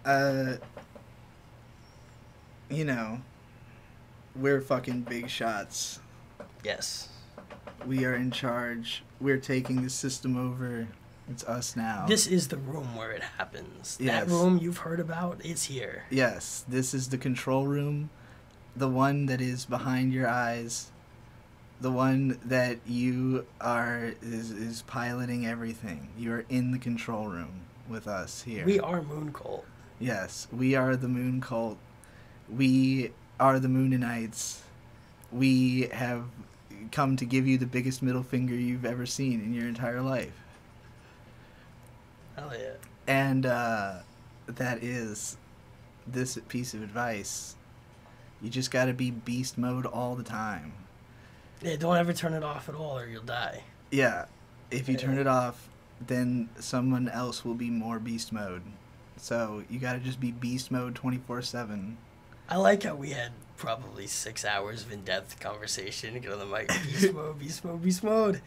uh, you know, we're fucking big shots. Yes. We are in charge. We're taking the system over. It's us now. This is the room where it happens. Yes. That room you've heard about is here. Yes, this is the control room. The one that is behind your eyes. The one that you are is piloting everything. You are in the control room with us here. We are Moon Cult. Yes, we are the Moon Cult. We are the Mooninites. We have come to give you the biggest middle finger you've ever seen in your entire life. Hell yeah. And that is this piece of advice. You just gotta be beast mode all the time. Yeah, don't ever turn it off at all or you'll die. Yeah, if you turn it off, then someone else will be more beast mode. So you gotta just be beast mode 24/7. I like how we had probably 6 hours of in-depth conversation to get on the mic. Beast mode, beast mode, beast mode.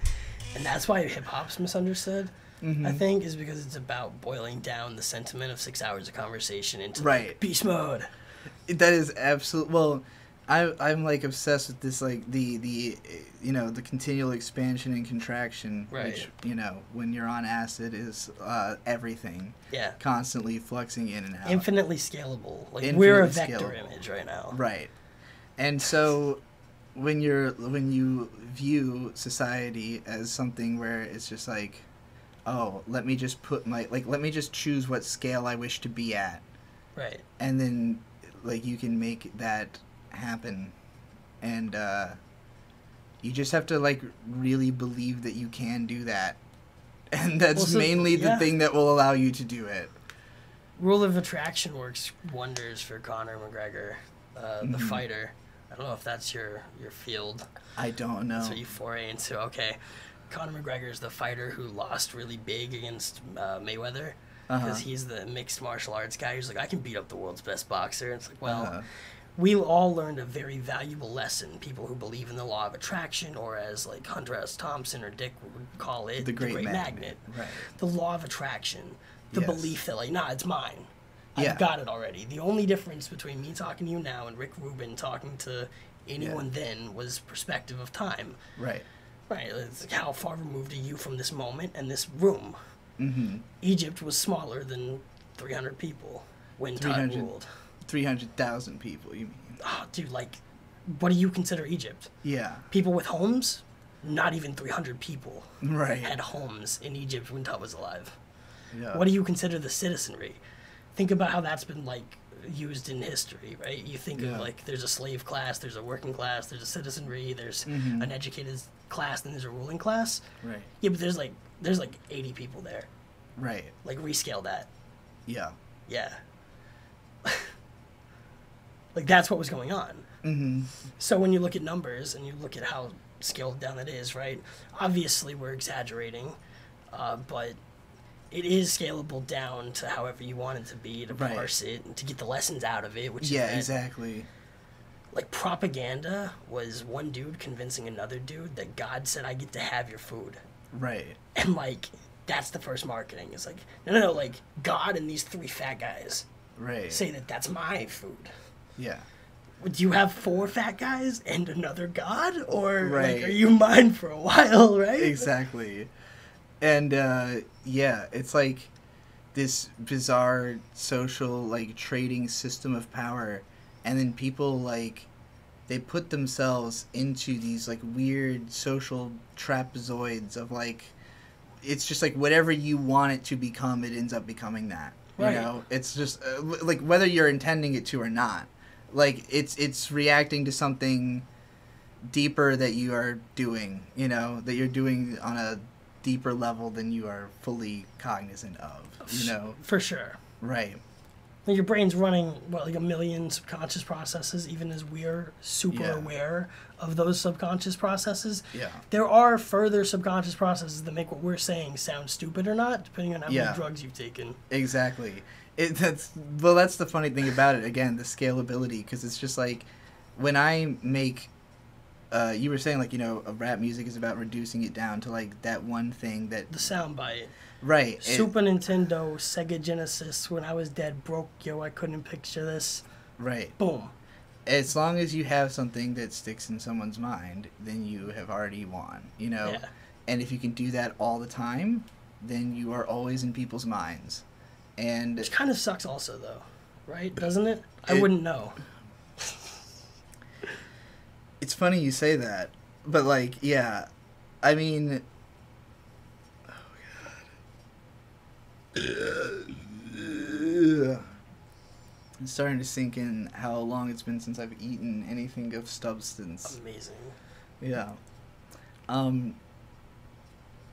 And that's why hip-hop's misunderstood, I think, is because it's about boiling down the sentiment of 6 hours of conversation into like, beast mode. That is absolute. Well, I'm like obsessed with this, like the you know, the continual expansion and contraction, which, you know, when you're on acid is everything. Yeah. Constantly fluxing in and out. Infinitely scalable. Like we're a vector image right now. Right. And so when you view society as something where it's just like, oh, let me just let me just choose what scale I wish to be at. Right. And then like you can make that happen. And you just have to like really believe that you can do that. And that's mainly the thing that will allow you to do it. Rule of attraction works wonders for Conor McGregor, the fighter. I don't know if that's your field. I don't know. That's what you foray into. Okay. Conor McGregor is the fighter who lost really big against Mayweather because he's the mixed martial arts guy who's like, I can beat up the world's best boxer. And it's like, well, we all learned a very valuable lesson. People who believe in the law of attraction, or as like Hunter S. Thompson or Dick would call it, the Great Magnet. Right. The law of attraction. The belief that like, nah, it's mine. I've got it already. The only difference between me talking to you now and Rick Rubin talking to anyone then was perspective of time. Right. Right. It's like how far removed are you from this moment and this room? Egypt was smaller than 300 people when Todd ruled. 300,000 people, you mean? Oh, dude, like, what do you consider Egypt? Yeah. People with homes? Not even 300 people had homes in Egypt when Tut was alive. Yeah. What do you consider the citizenry? Think about how that's been, like, used in history, right? You think of, like, there's a slave class, there's a working class, there's a citizenry, there's an educated class, then there's a ruling class. Right. Yeah, but there's like 80 people there. Right. Like, rescale that. Yeah. Yeah. Like, that's what was going on. So when you look at numbers and you look at how scaled down that is, right? Obviously, we're exaggerating, but it is scalable down to however you want it to be, to parse it, and to get the lessons out of it, which is exactly. Like, propaganda was one dude convincing another dude that God said, I get to have your food. Right. And, like, that's the first marketing. It's like, no, like, God and these 3 fat guys say that that's my food. Yeah. Do you have 4 fat guys and another God? Or, like, are you mine for a while, right? Exactly. And, it's like this bizarre social, like, trading system of power. And then people, like, they put themselves into these, like, weird social trapezoids of, like, it's just, like, whatever you want it to become, it ends up becoming that. Right. You know? It's just, like, whether you're intending it to or not. Like, it's reacting to something deeper that you are doing, you know, that you're doing on a deeper level than you are fully cognizant of, you know? For sure. Right. Like your brain's running, like 1 million subconscious processes, even as we're super aware of those subconscious processes. Yeah. There are further subconscious processes that make what we're saying sound stupid or not, depending on how many drugs you've taken. Exactly. That's the funny thing about it, again, the scalability, because it's just like, when I make, you were saying, like, you know, rap music is about reducing it down to, like, that one thing that... The soundbite. Right. Super Nintendo, Sega Genesis, when I was dead broke, yo, I couldn't picture this. Right. Boom. As long as you have something that sticks in someone's mind, then you have already won, you know? Yeah. And if you can do that all the time, then you are always in people's minds. And which kind of sucks also, though, right? Doesn't it? I wouldn't know. It's funny you say that, but, like, yeah, I mean... Oh, God. It's starting to sink in how long it's been since I've eaten anything of substance. Amazing. Yeah.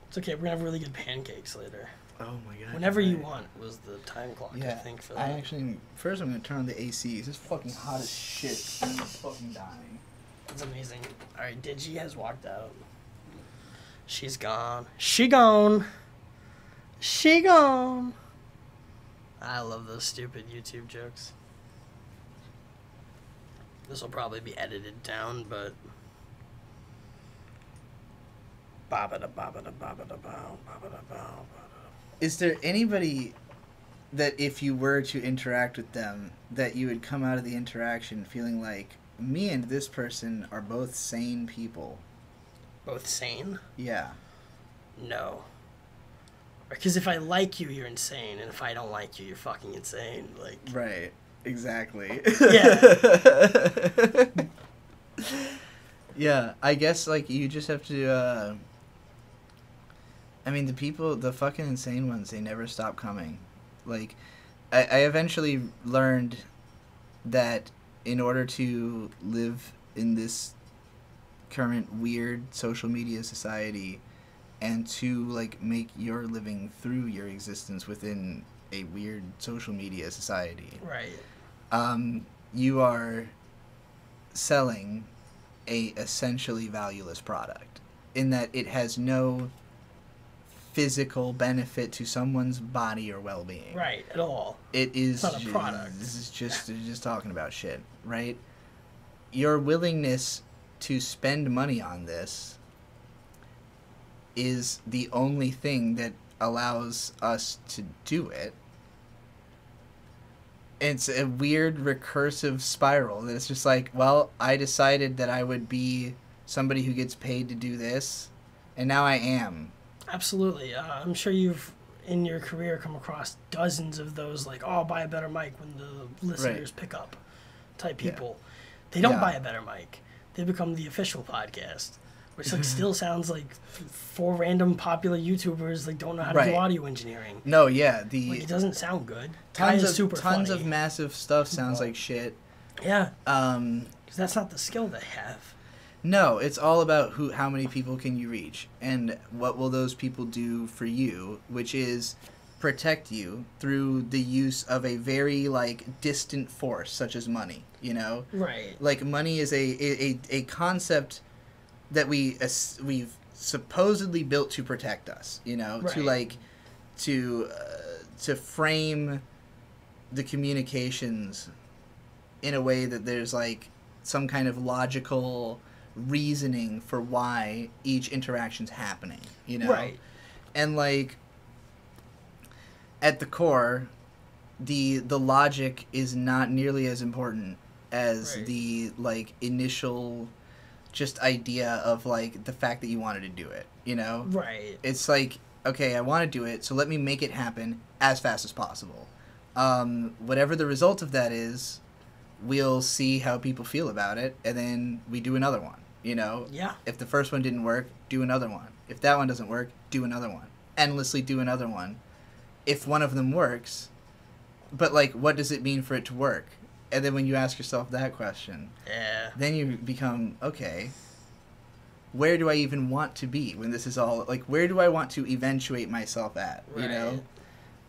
It's okay, we're gonna have really good pancakes later. Oh my god. Whenever you want was the time clock, yeah, I think, for that. First I'm gonna turn on the AC. It's just fucking hot as shit. I'm fucking dying. That's amazing. Alright, Digi has walked out. She's gone. She gone. She gone. I love those stupid YouTube jokes. This will probably be edited down, but... Is there anybody that if you were to interact with them, that you would come out of the interaction feeling like, me and this person are both sane people? Both sane? Yeah. No. Because if I like you, you're insane, and if I don't like you, you're fucking insane. Like, right. Exactly. Yeah. Yeah, I guess, like, you just have to, I mean, the fucking insane ones, they never stop coming. Like, I eventually learned that in order to live in this current weird social media society and to, like, make your living through your existence within a weird social media society. right. You are selling a essentially valueless product in that it has no physical benefit to someone's body or well-being. Right, at all. It is not a product. This is just talking about shit, right? Your willingness to spend money on this is the only thing that allows us to do it. It's a weird recursive spiral that it's just like, well, I decided that I would be somebody who gets paid to do this, and now I am. Absolutely. I'm sure you've, in your career, come across dozens of those, like, oh, I'll buy a better mic when the listeners pick up type people. Yeah. They don't buy a better mic. They become the official podcast, which like still sounds like 4 random popular YouTubers like don't know how to do audio engineering. No, yeah, like, it doesn't sound good. Tons of massive stuff sounds like shit. Yeah. Because that's not the skill they have. No, it's all about how many people can you reach, and what will those people do for you, which is protect you through the use of a very, like, distant force, such as money, you know? Right. Like, money is a concept that we've supposedly built to protect us, you know? Right. To, like, to frame the communications in a way that there's, like, some kind of logical reasoning for why each interaction's happening, you know? Right. And, like, at the core, the logic is not nearly as important as the, like, initial just idea of, like, the fact that you wanted to do it, you know? Right. It's like, okay, I want to do it, so let me make it happen as fast as possible. Whatever the result of that is, we'll see how people feel about it, and then we do another one, you know? Yeah. If the first one didn't work, do another one. If that one doesn't work, do another one. Endlessly do another one. If one of them works, but, like, what does it mean for it to work? And then when you ask yourself that question, then you become, okay, where do I even want to be when this is all, like, where do I want to eventuate myself at, you know?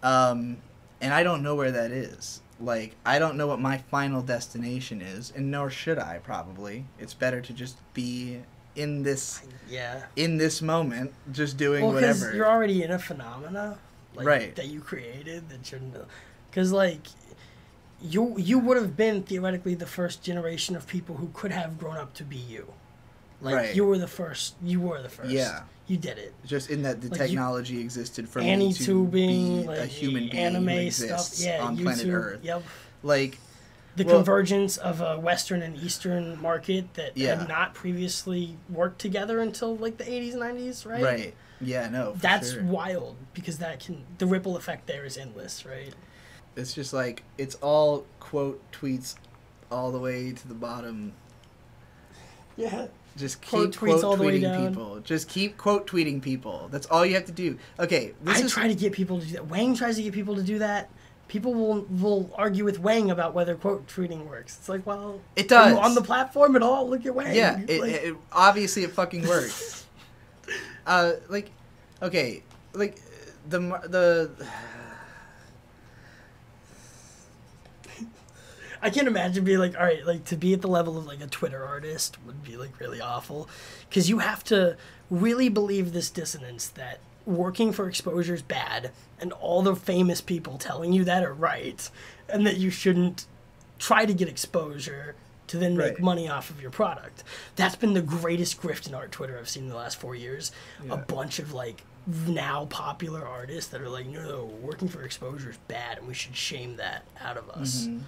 And I don't know where that is. Like, I don't know what my final destination is, and nor should I, probably. It's better to just be in this moment, just doing whatever. Because you're already in a phenomena, like, that you created, that you're... Because, like, you would have been, theoretically, the first generation of people who could have grown up to be you. Like, right. you were the first. Yeah. You did it. Just in that the technology existed for me to be a human being anime who exists on planet Earth. Yep. Like, the convergence of a Western and Eastern market that had not previously worked together until, like, the 80s, 90s, right? Right. Yeah, no, for That's sure. wild, because the ripple effect there is endless, right? It's just like, it's all quote tweets all the way to the bottom. Yeah. Just keep quote tweeting people. Just keep quote tweeting people. That's all you have to do. Okay, I try to get people to do that. Wang tries to get people to do that. People will argue with Wang about whether quote tweeting works. It's like, well, it does. Are you on the platform at all? Look at Wang. Yeah, it obviously it fucking works. Like, okay, like the. I can't imagine being like, all right, like, to be at the level of, like, a Twitter artist would be, like, really awful. Because you have to really believe this dissonance that working for exposure is bad, and all the famous people telling you that are right, and that you shouldn't try to get exposure to then make money off of your product. That's been the greatest grift in art Twitter I've seen in the last 4 years. Yeah. A bunch of, like, now popular artists that are like, no, working for exposure is bad, and we should shame that out of us. Mm-hmm.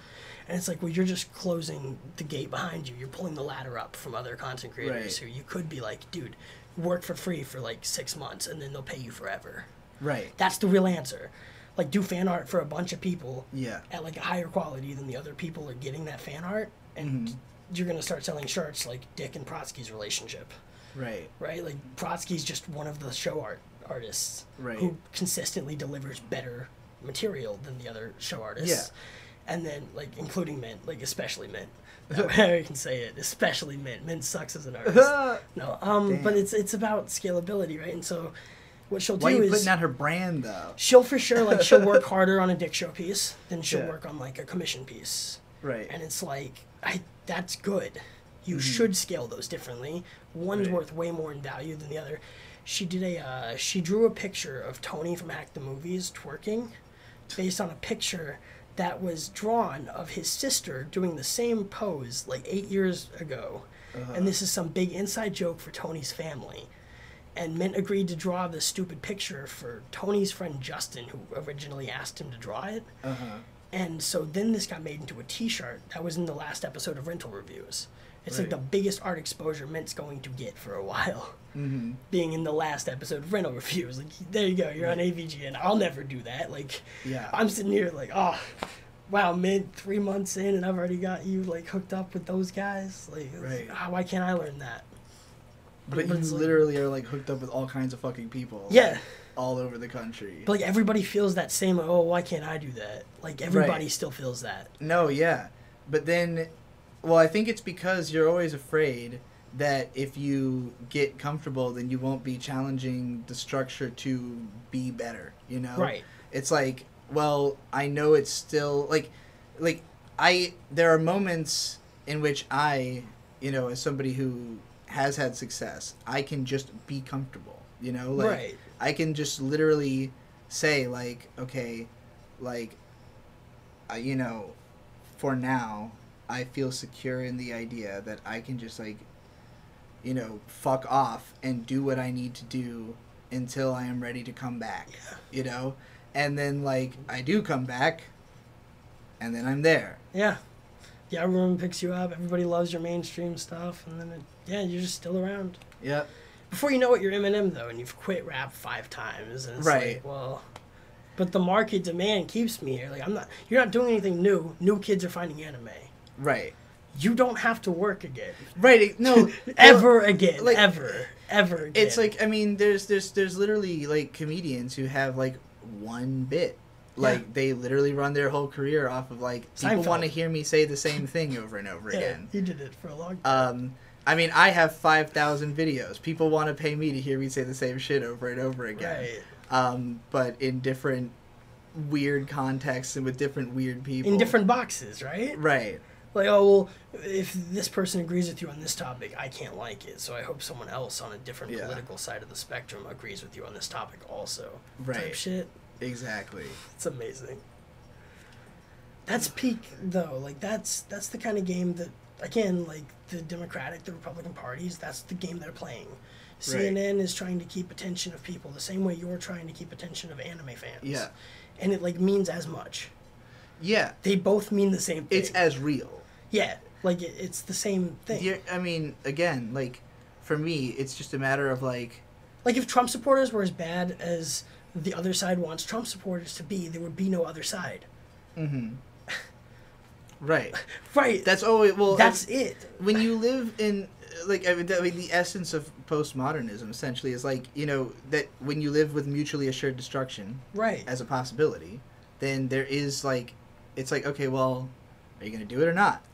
And it's like, well, you're just closing the gate behind you. You're pulling the ladder up from other content creators who you could be like, dude, work for free for like 6 months and then they'll pay you forever. Right. That's the real answer. Like, do fan art for a bunch of people at like a higher quality than the other people are getting that fan art, and you're going to start selling shirts like Dick and Protsky's relationship. Right. Right? Like, Protsky's just one of the show artists who consistently delivers better material than the other show artists. Yeah. And then, like, including Mint, like, especially Mint. I can say it, especially Mint. Mint sucks as an artist. No, but it's about scalability, right? And so, what she'll do is... Why are you putting out her brand, though? She'll for sure, like, she'll work harder on a Dick Show piece than she'll work on, like, a commission piece. Right. And it's like, that's good. You should scale those differently. One's worth way more in value than the other. She drew a picture of Tony from Hack the Movies twerking based on a picture that was drawn of his sister doing the same pose like 8 years ago. And this is some big inside joke for Tony's family. And Mint agreed to draw this stupid picture for Tony's friend Justin, who originally asked him to draw it. And so then this got made into a t-shirt that was in the last episode of Rental Reviews. It's like the biggest art exposure Mint's going to get for a while. Being in the last episode of Rental Reviews. Like, there you go, you're on AVG, and I'll never do that. Like, I'm sitting here like, oh, wow, Mint, 3 months in, and I've already got you, like, hooked up with those guys. Like, why can't I learn that? But you literally are, like, hooked up with all kinds of fucking people. Yeah. Like, all over the country. But, like, everybody feels that same, like, oh, why can't I do that? Like, everybody still feels that. No, yeah. But then, well, I think it's because you're always afraid that if you get comfortable, then you won't be challenging the structure to be better, you know? Right. It's like, well, I know it's still, there are moments in which I, you know, as somebody who has had success, I can just be comfortable, you know? Like, I can just literally say, like, okay, like, you know, for now, I feel secure in the idea that I can just, like, you know, fuck off and do what I need to do until I am ready to come back, you know? And then, like, I do come back, and then I'm there. Yeah. Yeah, everyone picks you up, everybody loves your mainstream stuff, and then, you're just still around. Yep. Before you know it, you're Eminem, though, and you've quit rap 5 times, and it's like, well... But the market demand keeps me here. Like, you're not doing anything new. New kids are finding anime. Right. You don't have to work again. Right. No. Ever again. Like, ever again. It's like, I mean, there's literally, like, comedians who have, like, one bit. Like, they literally run their whole career off of, like, people want to hear me say the same thing over and over again. You did it for a long time. I mean, I have 5,000 videos. People want to pay me to hear me say the same shit over and over again. Right. But in different weird contexts and with different weird people. In different boxes, right? Right. Like, oh, well, if this person agrees with you on this topic, I can't like it, so I hope someone else on a different political side of the spectrum agrees with you on this topic also. Right. Type shit. Exactly. It's amazing. That's peak, though. Like, that's the kind of game that again, like, the Democratic, the Republican parties, that's the game they're playing. CNN is trying to keep attention of people the same way you're trying to keep attention of anime fans. Yeah. And it, like, means as much. Yeah. They both mean the same thing. It's as real. Yeah. Like, it's the same thing. I mean, again, like, for me, it's just a matter of, like... Like, if Trump supporters were as bad as the other side wants Trump supporters to be, there would be no other side. Mm-hmm. Right. Right. That's always... Well, that's it. When you live in... Like, I mean, the essence of postmodernism, essentially, is, like, you know, that when you live with mutually assured destruction... Right. As a possibility, then there is, like... It's like, okay, well, are you going to do it or not?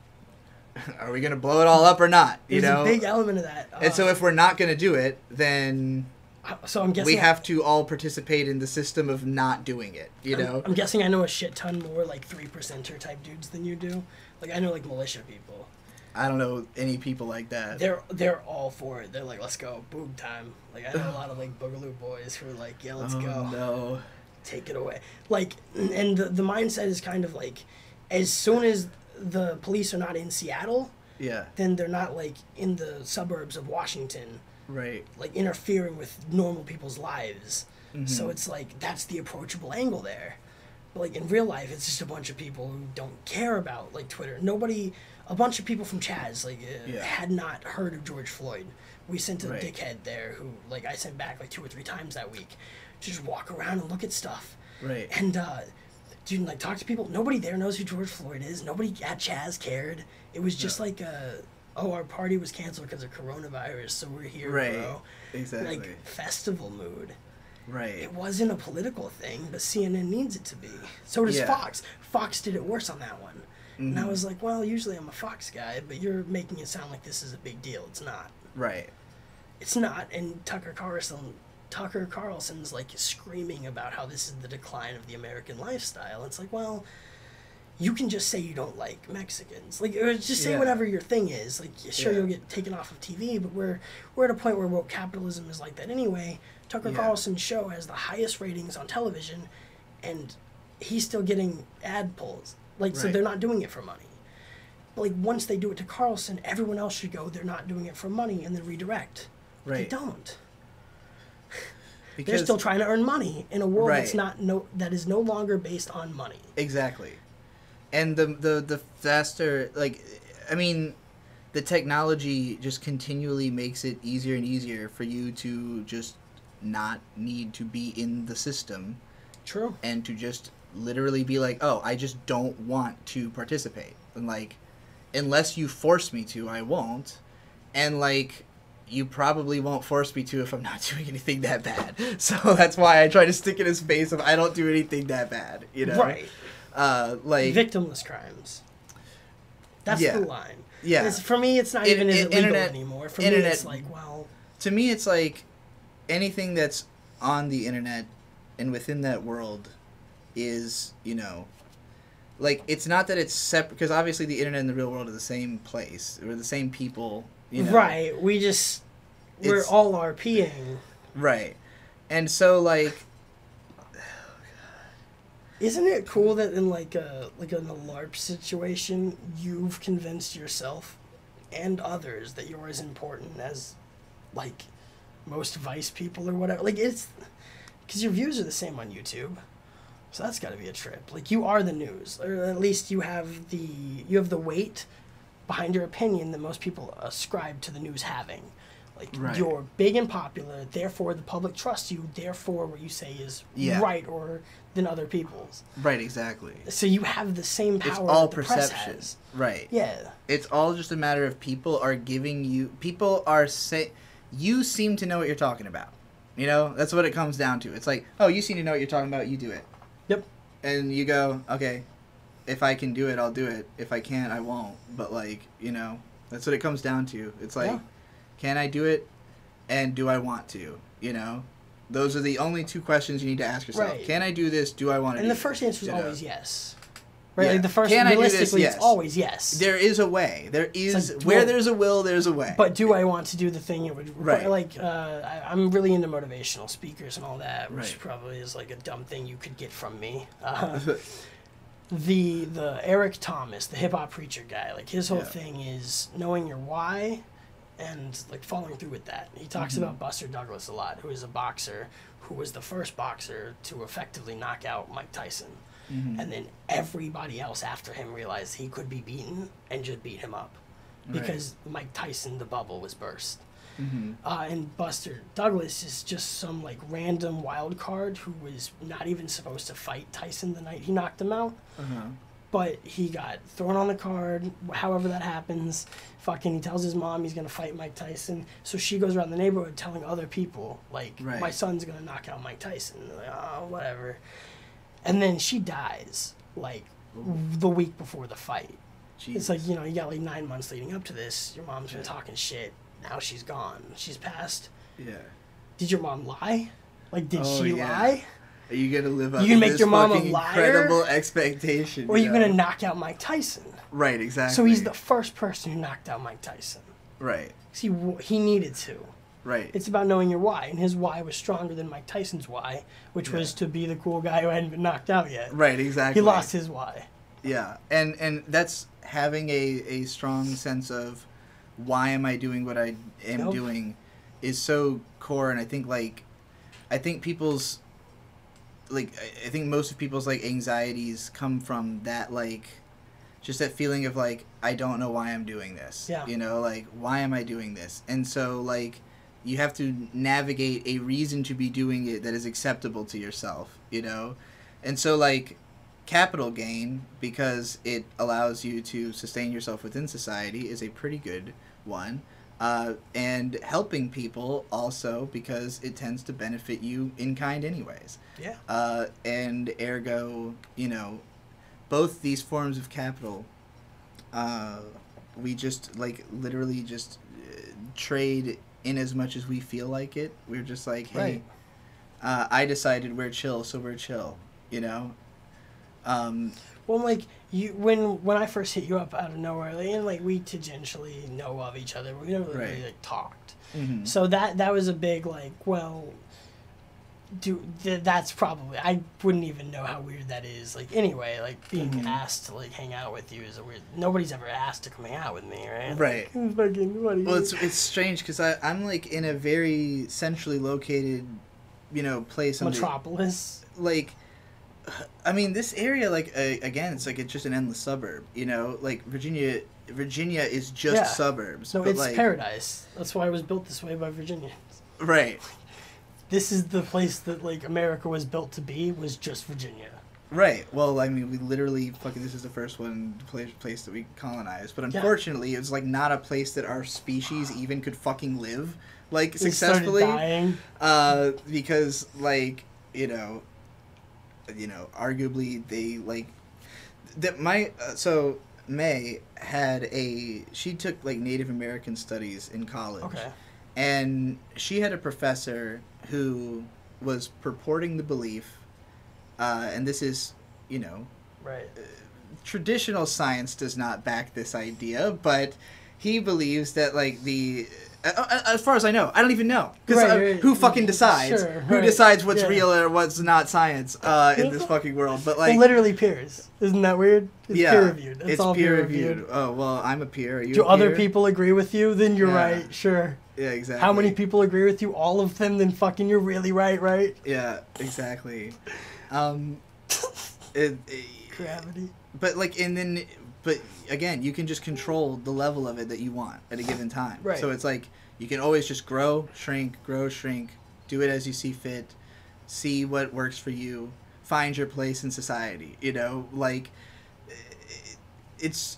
Are we going to blow it all up or not? You There's know? a big element of that. And so if we're not going to do it, then... So I'm guessing... We have to all participate in the system of not doing it, you know? I'm guessing I know a shit ton more, like, 3%er type dudes than you do. Like, I know, like, militia people. I don't know any people like that. They're all for it. They're like, let's go, boob time. Like, I know a lot of, like, Boogaloo boys who are like, yeah, let's go. No. Take it away. Like, and the mindset is kind of like, as soon as the police are not in Seattle, yeah, then they're not, like, in the suburbs of Washington, right, like, interfering with normal people's lives. Mm-hmm. So it's like, that's the approachable angle there. But, like, in real life, it's just a bunch of people who don't care about, like, Twitter. A bunch of people from Chaz, like, had not heard of George Floyd. We sent a dickhead there who, like, I sent back, like, 2 or 3 times that week to just walk around and look at stuff. Right. And, dude, like, talk to people. Nobody there knows who George Floyd is. Nobody at Chaz cared. It was just like, our party was canceled because of coronavirus, so we're here, bro. Exactly. Like, festival mood. Right. It wasn't a political thing, but CNN needs it to be. So does Fox. Fox did it worse on that one. Mm-hmm. And I was like, well, usually I'm a Fox guy, but you're making it sound like this is a big deal. It's not. Right. It's not. And Tucker Carlson's, like, screaming about how this is the decline of the American lifestyle. It's like, well, you can just say you don't like Mexicans. Like, or just say whatever your thing is. Like, sure, you'll get taken off of TV, but we're at a point where woke capitalism is like that anyway. Tucker Carlson's show has the highest ratings on television, and he's still getting ad pulls. Like, so they're not doing it for money. But, like, once they do it to Carlson, everyone else should go, they're not doing it for money, and then redirect. Right. They don't. Because they're still trying to earn money in a world that is no longer based on money. Exactly. And the faster, like, I mean, the technology just continually makes it easier and easier for you to just not need to be in the system. True. And to just literally be like, oh, I just don't want to participate. And, like, unless you force me to, I won't. And, like, you probably won't force me to if I'm not doing anything that bad. So that's why I try to stick in his face if I don't do anything that bad, you know? Right. Like victimless crimes. That's the line. Yeah. For me, it's not even is it legal anymore. For me, it's like, well... To me, it's like anything that's on the internet and within that world is, you know... Like, it's not that it's separate... Because obviously the internet and the real world are the same place. We're the same people, you know? Right. We're all RPing. Right. And so, like... Isn't it cool that in, like in a LARP situation, you've convinced yourself and others that you're as important as, like, most Vice people or whatever? Like, it's... Because your views are the same on YouTube. So that's got to be a trip. Like, you are the news. Or at least you have the weight behind your opinion that most people ascribe to the news having. Like, you're big and popular, therefore the public trusts you, therefore what you say is right or than other people's. Right, exactly. So you have the same power. It's all that the perception. Press has. Right. Yeah. It's all just a matter of people are you seem to know what you're talking about. You know? That's what it comes down to. It's like, oh, you seem to know what you're talking about, you do it. Yep. And you go, okay, if I can do it, I'll do it. If I can't, I won't. But, like, you know, that's what it comes down to. It's like, can I do it? And do I want to? You know? Those are the only two questions you need to ask yourself. Right. Can I do this? Do I want to do it? And the first answer is always yes. Right? Yeah. Like the first, realistically, it's always yes. There is a way. There is, like, where there's a will, there's a way. But do I want to do the thing it would require? Right. Like, I'm really into motivational speakers and all that, which probably is, like, a dumb thing you could get from me. the Eric Thomas, the hip hop preacher guy, like his whole thing is knowing your why and like following through with that. He talks about Buster Douglas a lot, who is a boxer who was the first boxer to effectively knock out Mike Tyson. And then everybody else after him realized he could be beaten and just beat him up because Mike Tyson, the bubble, was burst. And Buster Douglas is just some like random wild card who was not even supposed to fight Tyson the night he knocked him out. But he got thrown on the card, however that happens. Fucking, he tells his mom he's going to fight Mike Tyson. So she goes around the neighborhood telling other people, like, my son's going to knock out Mike Tyson. And they're like, oh, whatever. And then she dies, like, the week before the fight. Jesus. It's like, you know, you got like 9 months leading up to this. Your mom's been talking shit. Now she's gone. She's passed. Yeah. Did your mom lie? Like, did she lie? Are you gonna live up you gonna to make this your mom fucking a liar? Incredible expectation? Or are you gonna knock out Mike Tyson? Right, exactly. So he's the first person who knocked out Mike Tyson. Right. He needed to. Right. It's about knowing your why, and his why was stronger than Mike Tyson's why, which was to be the cool guy who hadn't been knocked out yet. Right, exactly. He lost his why. Yeah, and that's having a strong sense of why am I doing what I am doing is so core, and I think people's I think most of people's like anxieties come from that, like just that feeling of like I don't know why I'm doing this. Yeah. You know, like why am I doing this? And so like you have to navigate a reason to be doing it that is acceptable to yourself, you know? And so like capital gain, because it allows you to sustain yourself within society, is a pretty good one. And helping people also, because it tends to benefit you in kind anyways. Yeah. And ergo, you know, both these forms of capital, we just like literally just trade in as much as we feel like it. We're just like, hey, I decided we're chill, so we're chill, you know? Well, like when I first hit you up out of nowhere, like, and like we tangentially know of each other, we never really like talked. So that was a big like, well, that's probably, I wouldn't even know how weird that is. Like anyway, like being asked to like hang out with you is a weird. Nobody's ever asked to come hang out with me, right? Right. Like, well, it's strange because I'm like in a very centrally located, you know, place. Metropolis. Like. I mean, this area, like, again, it's like it's just an endless suburb, you know? Like, Virginia is just suburbs. No, but it's like, paradise. That's why it was built this way by Virginians. Right. This is the place that, like, America was built to be, was just Virginia. Right. Well, I mean, we literally, this is the first place that we colonized. But unfortunately, it was, like, not a place that our species even could fucking live, like, successfully. Started dying. Because, like, you know, arguably they like that. So May she took like Native American studies in college. Okay. And she had a professor who was purporting the belief, and this is, you know, right. Traditional science does not back this idea, but he believes that like as far as I know, I don't even know. Because who fucking decides? Sure, who decides what's real or what's not science in this fucking world? But like, literally peers. Isn't that weird? It's peer reviewed. It's all peer reviewed. Oh well, I'm a peer. Are you? Do other people agree with you? Then you're right. Sure. Yeah, exactly. How many people agree with you? All of them. Then fucking you're really right, right? Yeah, exactly. Gravity. But like, but again, you can just control the level of it that you want at a given time. Right. So it's like you can always just grow, shrink, do it as you see fit, see what works for you, find your place in society. You know, like it's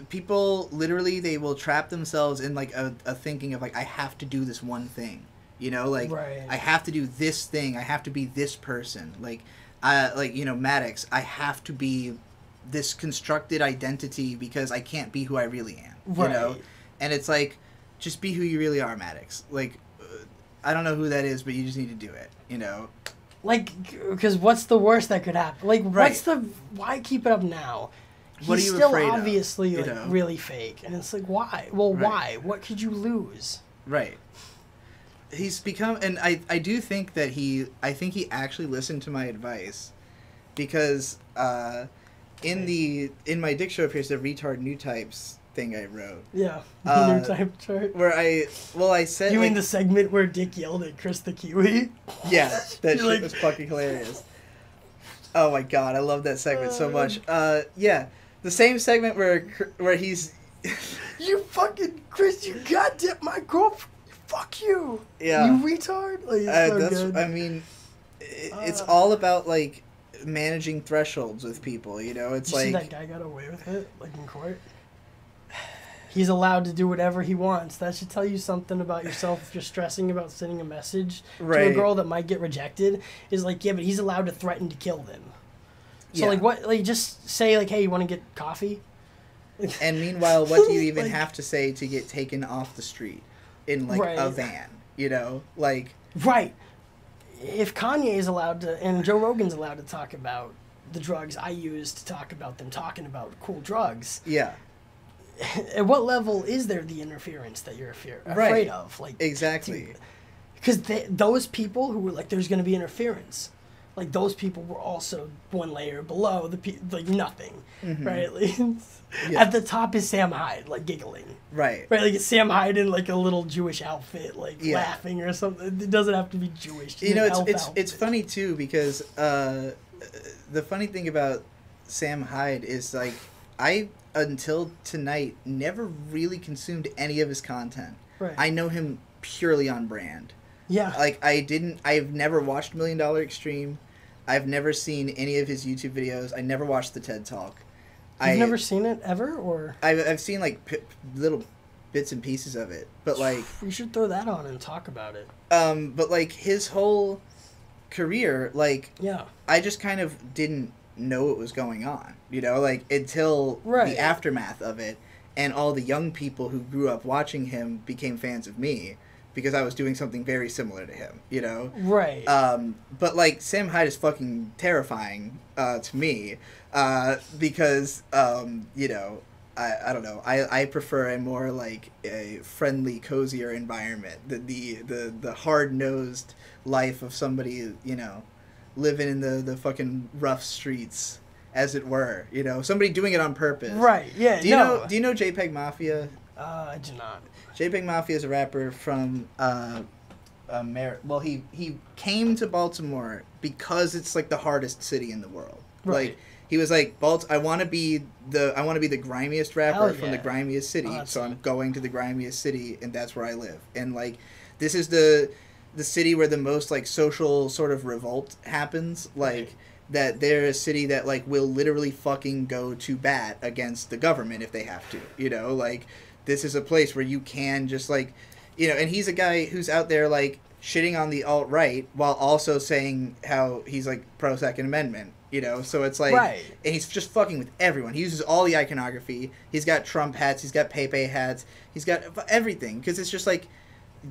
people literally, they will trap themselves in like a thinking of like, I have to do this one thing. You know, like I have to do this thing. I have to be this person. Like you know, Maddox, I have to be this constructed identity because I can't be who I really am, you know? And it's like, just be who you really are, Maddox. Like, I don't know who that is, but you just need to do it, you know? Like, because what's the worst that could happen? Like, why keep it up now? What are you still afraid obviously of, like really fake, and it's like, why? Well, why? What could you lose? Right. He's become, and I do think that he actually listened to my advice, because in my dick show up here's the retard new types thing I wrote. Yeah, new type chart. Where I said... You mean the segment where Dick yelled at Chris the Kiwi? Yeah, that shit was fucking hilarious. Oh my god, I love that segment so much. Yeah, the same segment where he's... You fucking... Chris, you goddamn my girlfriend. Fuck you. Yeah. You retard. Like, it's so good. I mean, it's all about, like, managing thresholds with people, you know? It's like... See that guy got away with it, like, in court? He's allowed to do whatever he wants. That should tell you something about yourself if you're stressing about sending a message to a girl that might get rejected. Is like, yeah, but he's allowed to threaten to kill them. So, like, what? Like, just say, like, hey, you want to get coffee? And meanwhile, what do you even have to say to get taken off the street in, like, a van? You know? Like... Right. If Kanye is allowed to, and Joe Rogan's allowed to talk about the drugs I use to talk about them talking about cool drugs. Yeah. At what level is there the interference that you're afraid of? Like, exactly. Because those people who were like, there's going to be interference. Like, those people were also one layer below like nothing, right? Like, at the top is Sam Hyde, like, giggling. Right. Right, like, it's Sam Hyde in, like, a little Jewish outfit, like, laughing or something. It doesn't have to be Jewish. You know, it's funny, too, because the funny thing about Sam Hyde is, like, I, until tonight, never really consumed any of his content. Right. I know him purely on brand. Yeah. Like, I've never watched $1 Million Extreme. I've never seen any of his YouTube videos. I never watched the TED Talk. You've never seen it ever, or? I've seen, like, little bits and pieces of it, but, like... We should throw that on and talk about it. But, like, his whole career, like... Yeah. I just kind of didn't know what was going on, you know? Like, until the aftermath of it, and all the young people who grew up watching him became fans of me. Because I was doing something very similar to him, you know? Right. But, like, Sam Hyde is fucking terrifying to me. Because, you know, I don't know. I prefer a more, like, a friendly, cozier environment. The hard-nosed life of somebody, you know, living in the fucking rough streets, as it were. You know? Somebody doing it on purpose. Right, yeah, Do you know Jpeg Mafia? I do not. Jpeg Mafia is a rapper from well, he came to Baltimore because it's like the hardest city in the world. Right. Like he was like, I want to be the grimiest rapper from the grimiest city, so I'm going to the grimiest city, and that's where I live. And like, this is the city where the most like social sort of revolt happens. Like that they're a city that like will literally fucking go to bat against the government if they have to. You know, like. This is a place where you can just, like, you know, and he's a guy who's out there, like, shitting on the alt-right while also saying how he's, like, pro-Second Amendment, you know? So it's, like, and he's just fucking with everyone. He uses all the iconography. He's got Trump hats. He's got Pepe hats. He's got everything. Because it's just, like,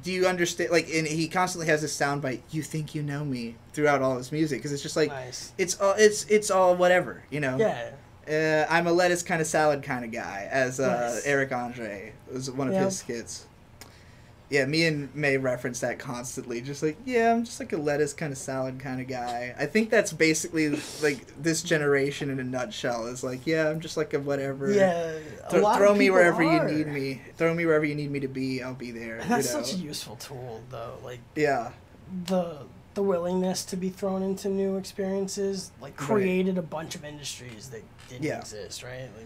do you understand, like, and he constantly has this soundbite, you think you know me, throughout all his music. Because it's just, like, it's all whatever, you know? Yeah. I'm a lettuce kind of salad kind of guy, as Eric Andre was one of his skits. Yeah, me and May reference that constantly. Just like, yeah, I'm just like a lettuce kind of salad kind of guy. I think that's basically like this generation in a nutshell. Is like, yeah, I'm just like a whatever. Yeah, throw me wherever you need me. Throw me wherever you need me to be. I'll be there. And that's such a useful tool, though. Like, the willingness to be thrown into new experiences, like, created a bunch of industries that didn't exist, right? Like,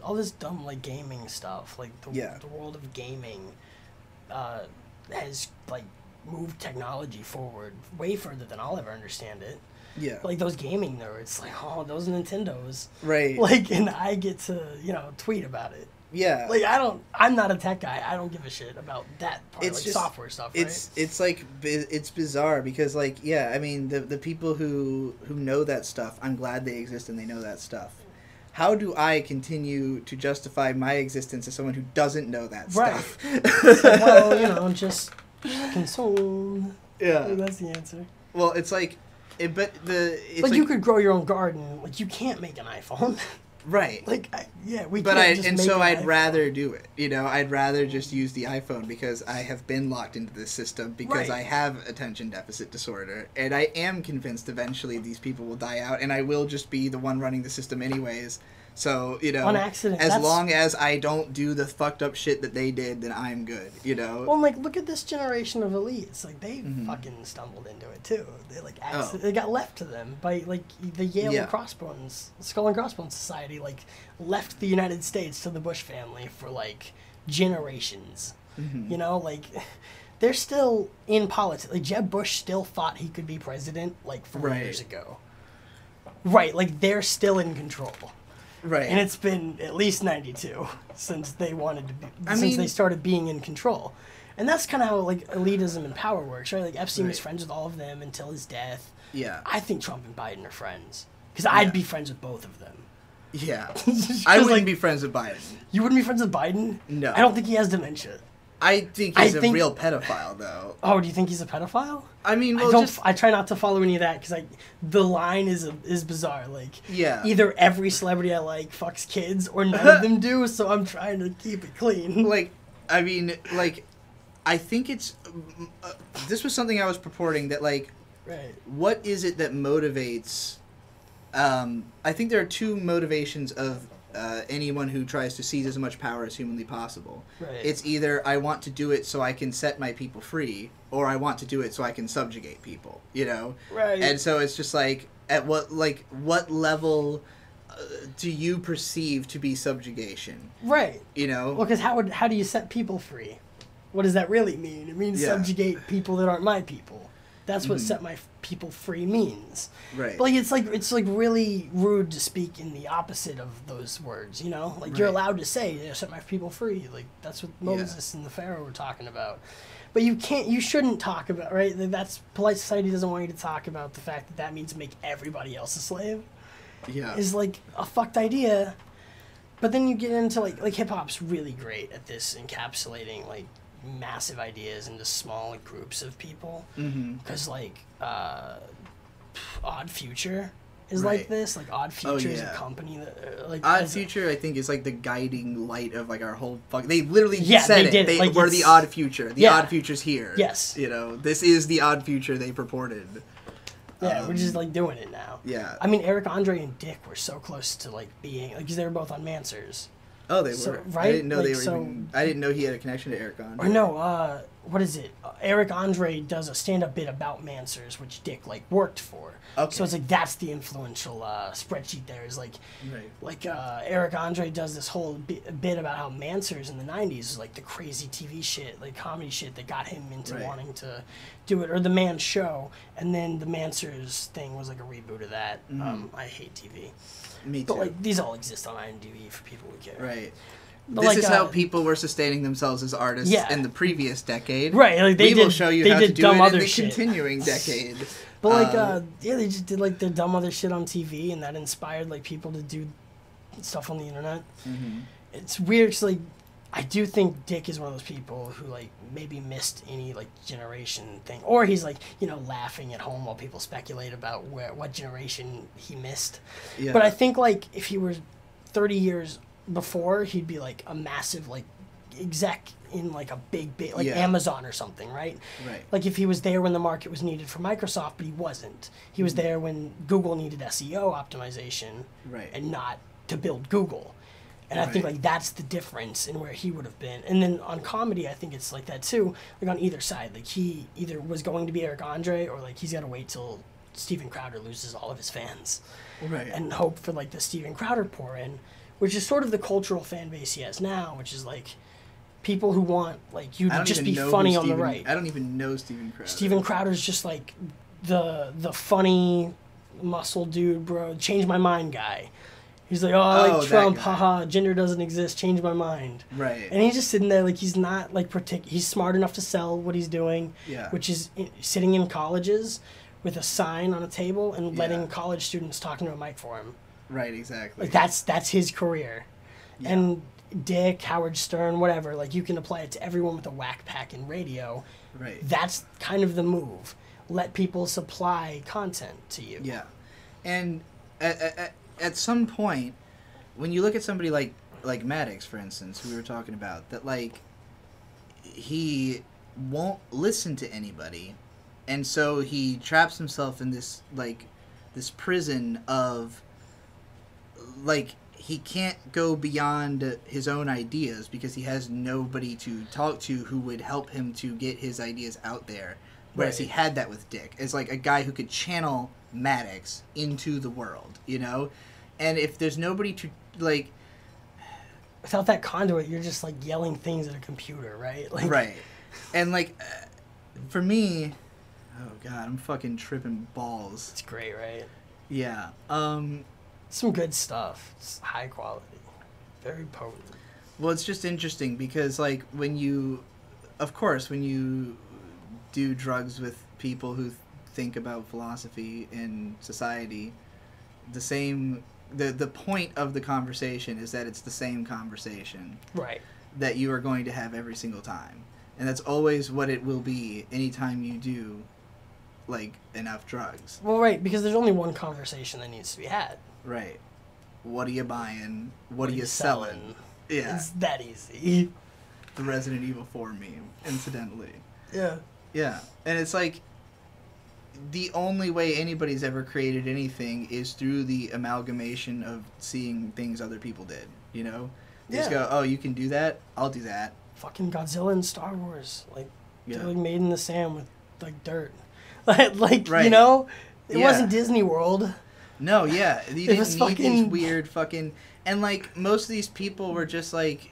all this dumb, like, gaming stuff, like, the world of gaming has, like, moved technology forward way further than I'll ever understand it. Yeah. Like, those gaming nerds, like, oh, those Nintendos. Right. Like, and I get to, you know, tweet about it. Yeah. Like, I'm not a tech guy. I don't give a shit about that part, it's like, just, software stuff, right? It's like, it's bizarre because, like, yeah, I mean, the people who know that stuff, I'm glad they exist and they know that stuff. How do I continue to justify my existence as someone who doesn't know that stuff? Right. So, well, you know, just consume. Yeah. That's the answer. Well, it's like, you could grow your own garden. Like, you can't make an iPhone. Right. Like, we but can't just make so an I'd iPhone. rather do it. You know, I'd rather just use the iPhone because I have been locked into this system because Right. I have attention deficit disorder, and I am convinced eventually these people will die out, and I will just be the one running the system anyways. So, you know, On accident. as long as I don't do the fucked up shit that they did, then I'm good, you know? Well, like, look at this generation of elites. Like, they fucking stumbled into it, too. They, like, they got left to them by, like, the Yale Skull and Crossbones Society, like, left the United States to the Bush family for, like, generations. You know, like, they're still in politics. Like, Jeb Bush still thought he could be president, like, 4 years ago. Right, like, they're still in control. Right. And it's been at least 92 since they wanted to be, they started being in control. And that's kind of how, like, elitism and power works, right? Like, Epstein was friends with all of them until his death. Yeah. I think Trump and Biden are friends. Because I'd be friends with both of them. Yeah. I wouldn't be friends with Biden. You wouldn't be friends with Biden? No. I don't think he has dementia. I think he's a real pedophile, though. Oh, do you think he's a pedophile? I mean, well, I try not to follow any of that because the line is bizarre. Like, either every celebrity I like fucks kids or none of them do, so I'm trying to keep it clean. Like, I mean, like, I think it's this was something I was purporting that, like, what is it that motivates? I think there are two motivations of anyone who tries to seize as much power as humanly possible. Right. It's either I want to do it so I can set my people free, or I want to do it so I can subjugate people. You know. Right. And so it's just like, at what level do you perceive to be subjugation? Right. You know. Well, because how do you set people free? What does that really mean? It means subjugate people that aren't my people. That's what set my people free means. Right. But like it's really rude to speak in the opposite of those words, you know? Like you're allowed to say, set my people free. Like that's what Moses and the Pharaoh were talking about. But you shouldn't talk about, right? That's polite society doesn't want you to talk about the fact that means make everybody else a slave. Yeah. Is like a fucked idea. But then you get into like hip hop's really great at this encapsulating like massive ideas into small groups of people because like Odd Future is like this. Like Odd Future is a company that like Odd Future I think is like the guiding light of like our whole they literally said we're the Odd Future. The Odd Future's here. Yes. You know, this is the Odd Future they purported. Yeah, we're just like doing it now. Yeah. I mean, Eric Andre and Dick were so close to like being like because they were both on Mansers. Oh, they were. Right? I didn't know they were. I didn't know he had a connection to Eric Andre. Or no, what is it? Eric Andre does a stand-up bit about Mansers, which Dick like worked for. Okay. So it's like that's the influential spreadsheet. There is like Eric Andre does this whole bit about how Mansers in the '90s was like the crazy TV shit, like comedy shit that got him into wanting to do it, or the Man Show, and then the Mansers thing was like a reboot of that. I hate TV. Me too. But like these all exist on IMDb for people who care. Right. But this like, is how people were sustaining themselves as artists in the previous decade. Right. Like we will show you how to do it in the continuing decade. But like, they just did like their dumb other shit on TV, and that inspired like people to do stuff on the internet. It's weird because like I do think Dick is one of those people who like maybe missed any like generation thing, or he's like laughing at home while people speculate about what generation he missed. Yeah. But I think like if he were 30 years before, he'd be like a massive like exec in like a big like Amazon or something, right? Right. Like if he was there when the market was needed for Microsoft, but he wasn't. He was there when Google needed SEO optimization, and not to build Google. And I think like that's the difference in where he would have been. And then on comedy, I think it's like that too. Like on either side, like he either was going to be Eric Andre, or like he's got to wait till Steven Crowder loses all of his fans, and hope for like the Steven Crowder pour in, which is sort of the cultural fan base he has now, which is like people who want like you to just be funny on the right. I don't even know Steven Crowder. Steven Crowder's just like the funny muscle dude, bro. Change my mind guy. He's like, I like Trump, haha, gender doesn't exist, change my mind. Right. And he's just sitting there like he's not like he's smart enough to sell what he's doing, which is sitting in colleges with a sign on a table and letting college students talk into a mic for him. Right, exactly. Like that's his career. Yeah. And Dick, Howard Stern, whatever, like you can apply it to everyone with a whack pack in radio. Right. That's kind of the move. Let people supply content to you. Yeah. And at some point, when you look at somebody like Maddox, for instance, who we were talking about, that like he won't listen to anybody, and so he traps himself in this prison of like he can't go beyond his own ideas because he has nobody to talk to who would help him to get his ideas out there. Whereas he had that with Dick. It's like a guy who could channel Maddox into the world, you know? And if there's nobody to, like... Without that conduit, you're just, like, yelling things at a computer, right? Like... Right. And, like, for me... Oh, God, I'm fucking tripping balls. It's great, right? Yeah. Some good stuff. It's high quality. Very potent. Well, it's just interesting because, like, when you... Of course, when you do drugs with people who think about philosophy in society, the point of the conversation is that it's the same conversation. Right. That you are going to have every single time. And that's always what it will be anytime you do, like, enough drugs. Well, right, because there's only one conversation that needs to be had. Right. What are you buying? What are you selling? Yeah. It's that easy. The Resident Evil 4 meme, incidentally. Yeah. Yeah. And it's like, the only way anybody's ever created anything is through the amalgamation of seeing things other people did, you know? They just go, oh, you can do that? I'll do that. Fucking Godzilla and Star Wars. Like, yeah. they're like made in the sand with, like, dirt. Like, right. You know? It wasn't Disney World. No, yeah. You didn't need these weird fucking... And, like, most of these people were just, like,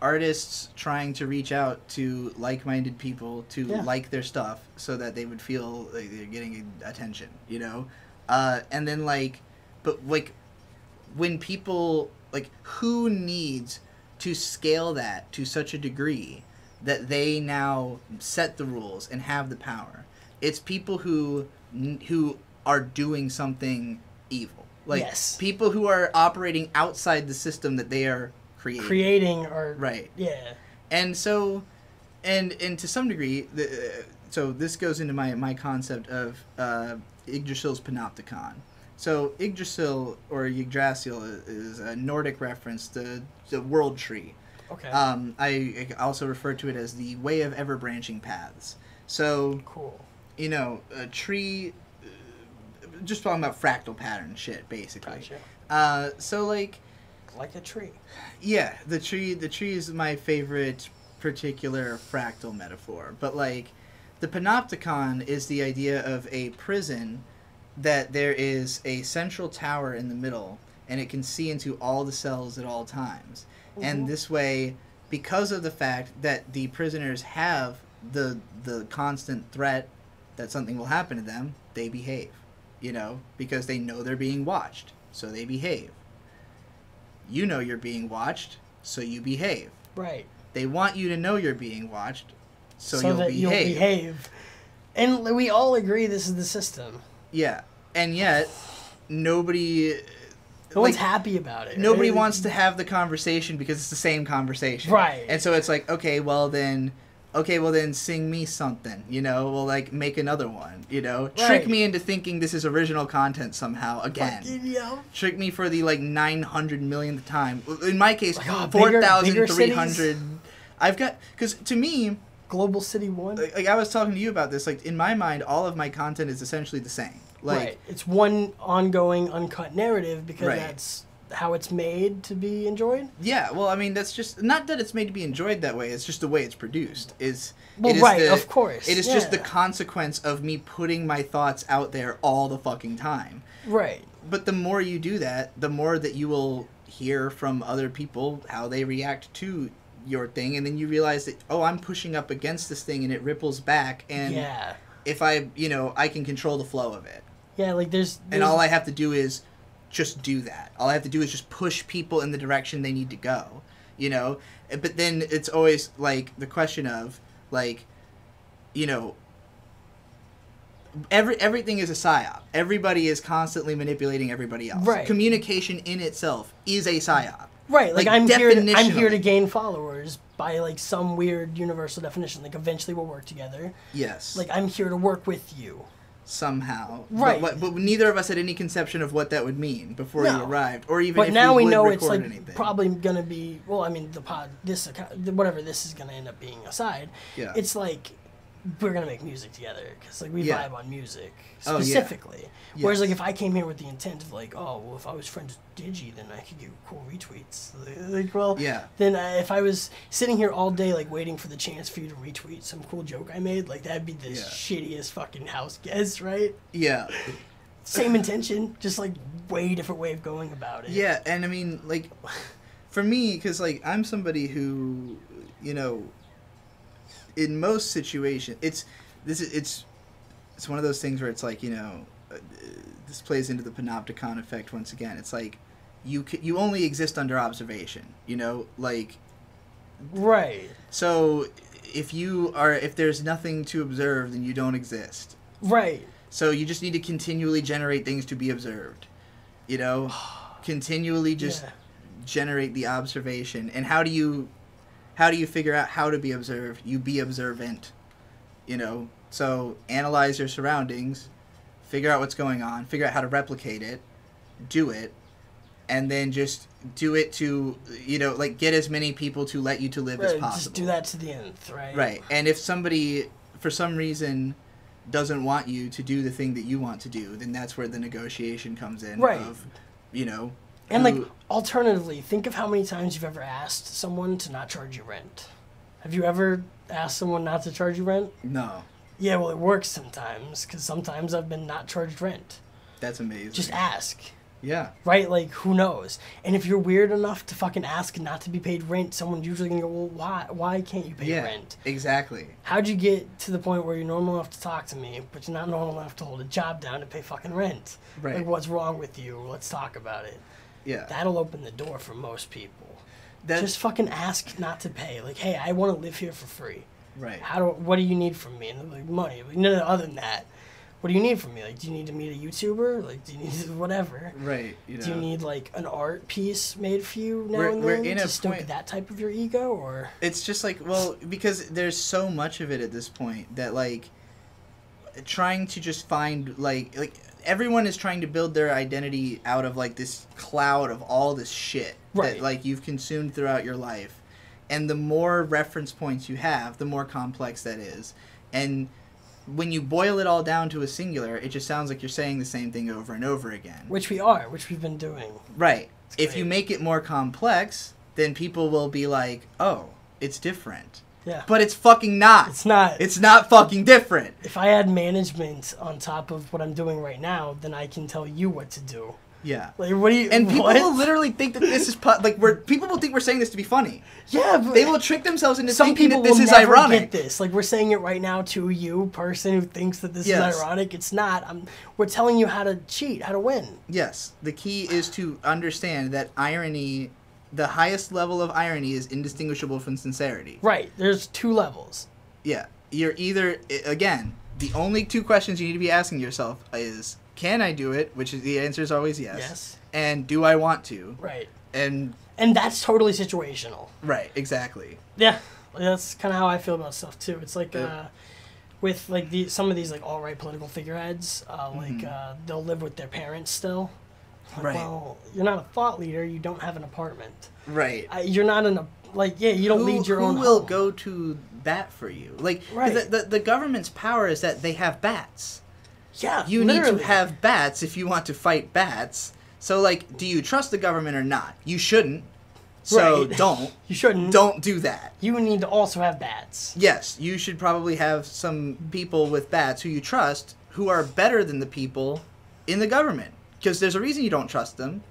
artists trying to reach out to like-minded people to like their stuff so that they would feel like they're getting attention, you know? And then, like... But, like, when people... Like, who needs to scale that to such a degree that they now set the rules and have the power? It's people who are doing something evil. Like, people who are operating outside the system that they are creating or... Right. Yeah. And so... And to some degree... so this goes into my concept of Yggdrasil's Panopticon. So Yggdrasil, or Yggdrasil, is a Nordic reference to the world tree. Okay. I also refer to it as the way of ever-branching paths. So... Cool. You know, a tree... just talking about fractal pattern shit, basically. Gotcha. So, like... Like a tree. Yeah, the tree is my favorite particular fractal metaphor. But, like, the Panopticon is the idea of a prison that there is a central tower in the middle, and it can see into all the cells at all times. Mm-hmm. And this way, because of the fact that the prisoners have the constant threat that something will happen to them, they behave. You know, because they know they're being watched, so they behave. You know you're being watched, so you behave. Right. They want you to know you're being watched, so you'll behave. You'll behave. And we all agree this is the system. Yeah. And yet, nobody... No one's happy about it. Nobody wants to have the conversation because it's the same conversation. Right. And so it's like, okay, well then sing me something, you know? We'll, like, make another one, you know? Right. Trick me into thinking this is original content somehow, again. Trick me for the, like, 900 millionth time. In my case, 4,300... I've got... Because, to me... Global City 1? Like, I was talking to you about this. Like, in my mind, all of my content is essentially the same. Like, right. It's one ongoing, uncut narrative because that's how it's made to be enjoyed. Yeah, well, I mean, that's just... Not that it's made to be enjoyed that way. It's just the way it's produced. Of course. It is just the consequence of me putting my thoughts out there all the fucking time. Right. But the more you do that, the more that you will hear from other people how they react to your thing, and then you realize that, oh, I'm pushing up against this thing and it ripples back, and if I can control the flow of it. Yeah, like there's and all I have to do is just do that. All I have to do is just push people in the direction they need to go, you know? But then it's always, like, the question of, like, you know, everything is a psyop. Everybody is constantly manipulating everybody else. Right. Communication in itself is a psyop. Right, like I'm here to gain followers by, like, some weird universal definition. Like, eventually we'll work together. Yes. Like, I'm here to work with you. somehow. Right. But neither of us had any conception of what that would mean before you arrived, or even but if now we know would it's record like anything. probably gonna be. Well, I mean, whatever this is gonna end up being aside. Yeah. It's like we're gonna make music together because like we vibe on music specifically. Yes. Whereas like if I came here with the intent of like, oh well, if I was friends with Digi, then I could get cool retweets. Like well, then if I was sitting here all day like waiting for the chance for you to retweet some cool joke I made, like that'd be the shittiest fucking house guest, right? Yeah. Same intention, just like way different way of going about it. Yeah, and I mean like, for me, because like I'm somebody who, you know, in most situations, it's one of those things where it's like, you know, this plays into the panopticon effect once again. It's like you only exist under observation, you know, like. Right. So if there's nothing to observe, then you don't exist. Right. So you just need to continually generate things to be observed, you know, continually just generate the observation. And how do you figure out how to be observed? You be observant, you know. So analyze your surroundings, figure out what's going on, figure out how to replicate it, do it, and then just do it to, you know, like get as many people to let you to live as possible. Just do that to the nth, right? Right. And if somebody, for some reason, doesn't want you to do the thing that you want to do, then that's where the negotiation comes in. Right. Of, you know. And like, alternatively, think of how many times you've ever asked someone to not charge you rent. Have you ever asked someone not to charge you rent? No. Yeah, well, it works sometimes, because sometimes I've been not charged rent. That's amazing. Just ask. Yeah. Right? Like, who knows? And if you're weird enough to fucking ask not to be paid rent, someone's usually going to go, well, why can't you pay rent? Exactly. How'd you get to the point where you're normal enough to talk to me, but you're not normal enough to hold a job down to pay fucking rent? Right. Like, what's wrong with you? Let's talk about it. Yeah. That'll open the door for most people. Just fucking ask not to pay. Like, hey, I want to live here for free. Right. What do you need from me? And they're like, money. Like, no, other than that. What do you need from me? Like, do you need to meet a YouTuber? Like, do you need whatever? Right. You know. Do you need like an art piece made for you now and then to stoke that type of your ego, or? It's just like, well, because there's so much of it at this point that like trying to just find like everyone is trying to build their identity out of like this cloud of all this shit that like you've consumed throughout your life, and the more reference points you have, the more complex that is, and when you boil it all down to a singular, it just sounds like you're saying the same thing over and over again. Which we've been doing. Right. If you make it more complex, then people will be like, oh, it's different. Yeah. But it's fucking not. It's not. It's not fucking different. If I had management on top of what I'm doing right now, then I can tell you what to do. Yeah. Like, what do you... And people will literally think that this is... people will think we're saying this to be funny. Yeah, but... They will trick themselves into some thinking people that this is will never ironic. Get this. Like, we're saying it right now to you, person who thinks that this is ironic. It's not. We're telling you how to cheat, how to win. Yes. The key is to understand that irony... The highest level of irony is indistinguishable from sincerity. Right. There's two levels. Yeah. You're either... Again, the only two questions you need to be asking yourself is... Can I do it? Which is the answer is always yes. Yes. And do I want to? Right. And that's totally situational. Right. Exactly. Yeah. That's kind of how I feel about stuff too. It's like with like some of these like alt-right political figureheads, they'll live with their parents still. Like, right. Well, you're not a thought leader. You don't have an apartment. Right. You're not in a you don't lead your own. Who will home. go to bat for you? Like right. the government's power is that they have bats. Yeah, you literally need to have bats if you want to fight bats. So, like, do you trust the government or not? You shouldn't. So, don't. You shouldn't. Don't do that. You need to also have bats. Yes, you should probably have some people with bats who you trust who are better than the people in the government. Because there's a reason you don't trust them.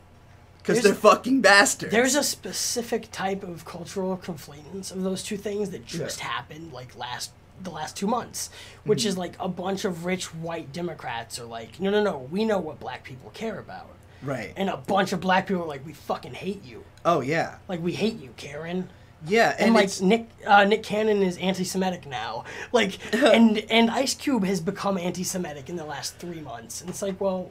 Because they're fucking bastards. There's a specific type of cultural conflatance of those two things that just happened, like, the last 2 months, which is like a bunch of rich white Democrats are like, no, we know what black people care about. Right. And a bunch of black people are like, we fucking hate you. Oh, yeah. Like, we hate you, Karen. Yeah. And like, Nick Cannon is anti-Semitic now. Like, and Ice Cube has become anti-Semitic in the last 3 months. And it's like, well,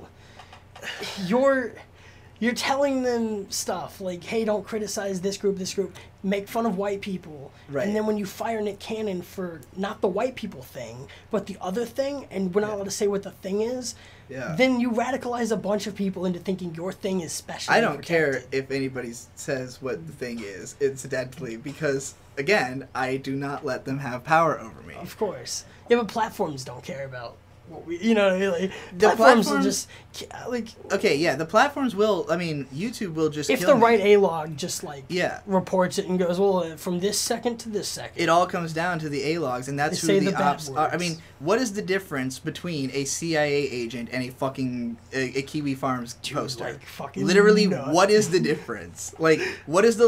You're telling them stuff like, hey, don't criticize this group, make fun of white people. Right. And then when you fire Nick Cannon for not the white people thing, but the other thing, and we're not allowed to say what the thing is, then you radicalize a bunch of people into thinking your thing is special. I don't care if anybody says what the thing is, incidentally, because, again, I do not let them have power over me. Of course. Yeah, but platforms don't care about what we, you know what I mean? Like, the platforms will just, like... Okay, yeah, the platforms will, I mean, YouTube will just if kill the me. right A-log just, like, reports it and goes, well, from this second to this second. It all comes down to the A-logs, and that's who the ops are. I mean, what is the difference between a CIA agent and a fucking, a Kiwi Farms poster? Like, fucking literally, nuts. what is the difference? Like, what is the,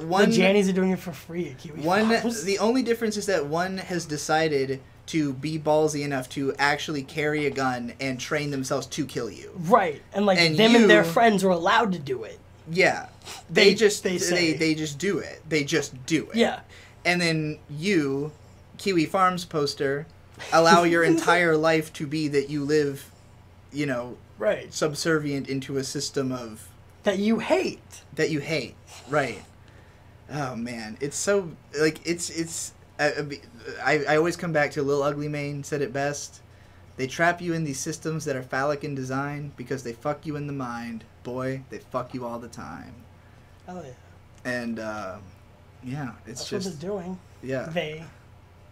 one... The Jannies are doing it for free at Kiwi Farms. The only difference is that one has decided to be ballsy enough to actually carry a gun and train themselves to kill you. Right. And like them and their friends are allowed to do it. Yeah. They just do it. They just do it. Yeah. And then you, Kiwi Farms poster, allow your entire life to be that you live, you know, subservient into a system of that you hate. Right. Oh man, it's so like it's I always come back to Lil Ugly Mane said it best. They trap you in these systems that are phallic in design because they fuck you in the mind. Boy, they fuck you all the time. Oh yeah. And yeah, it's that's just what they're doing. Yeah. They.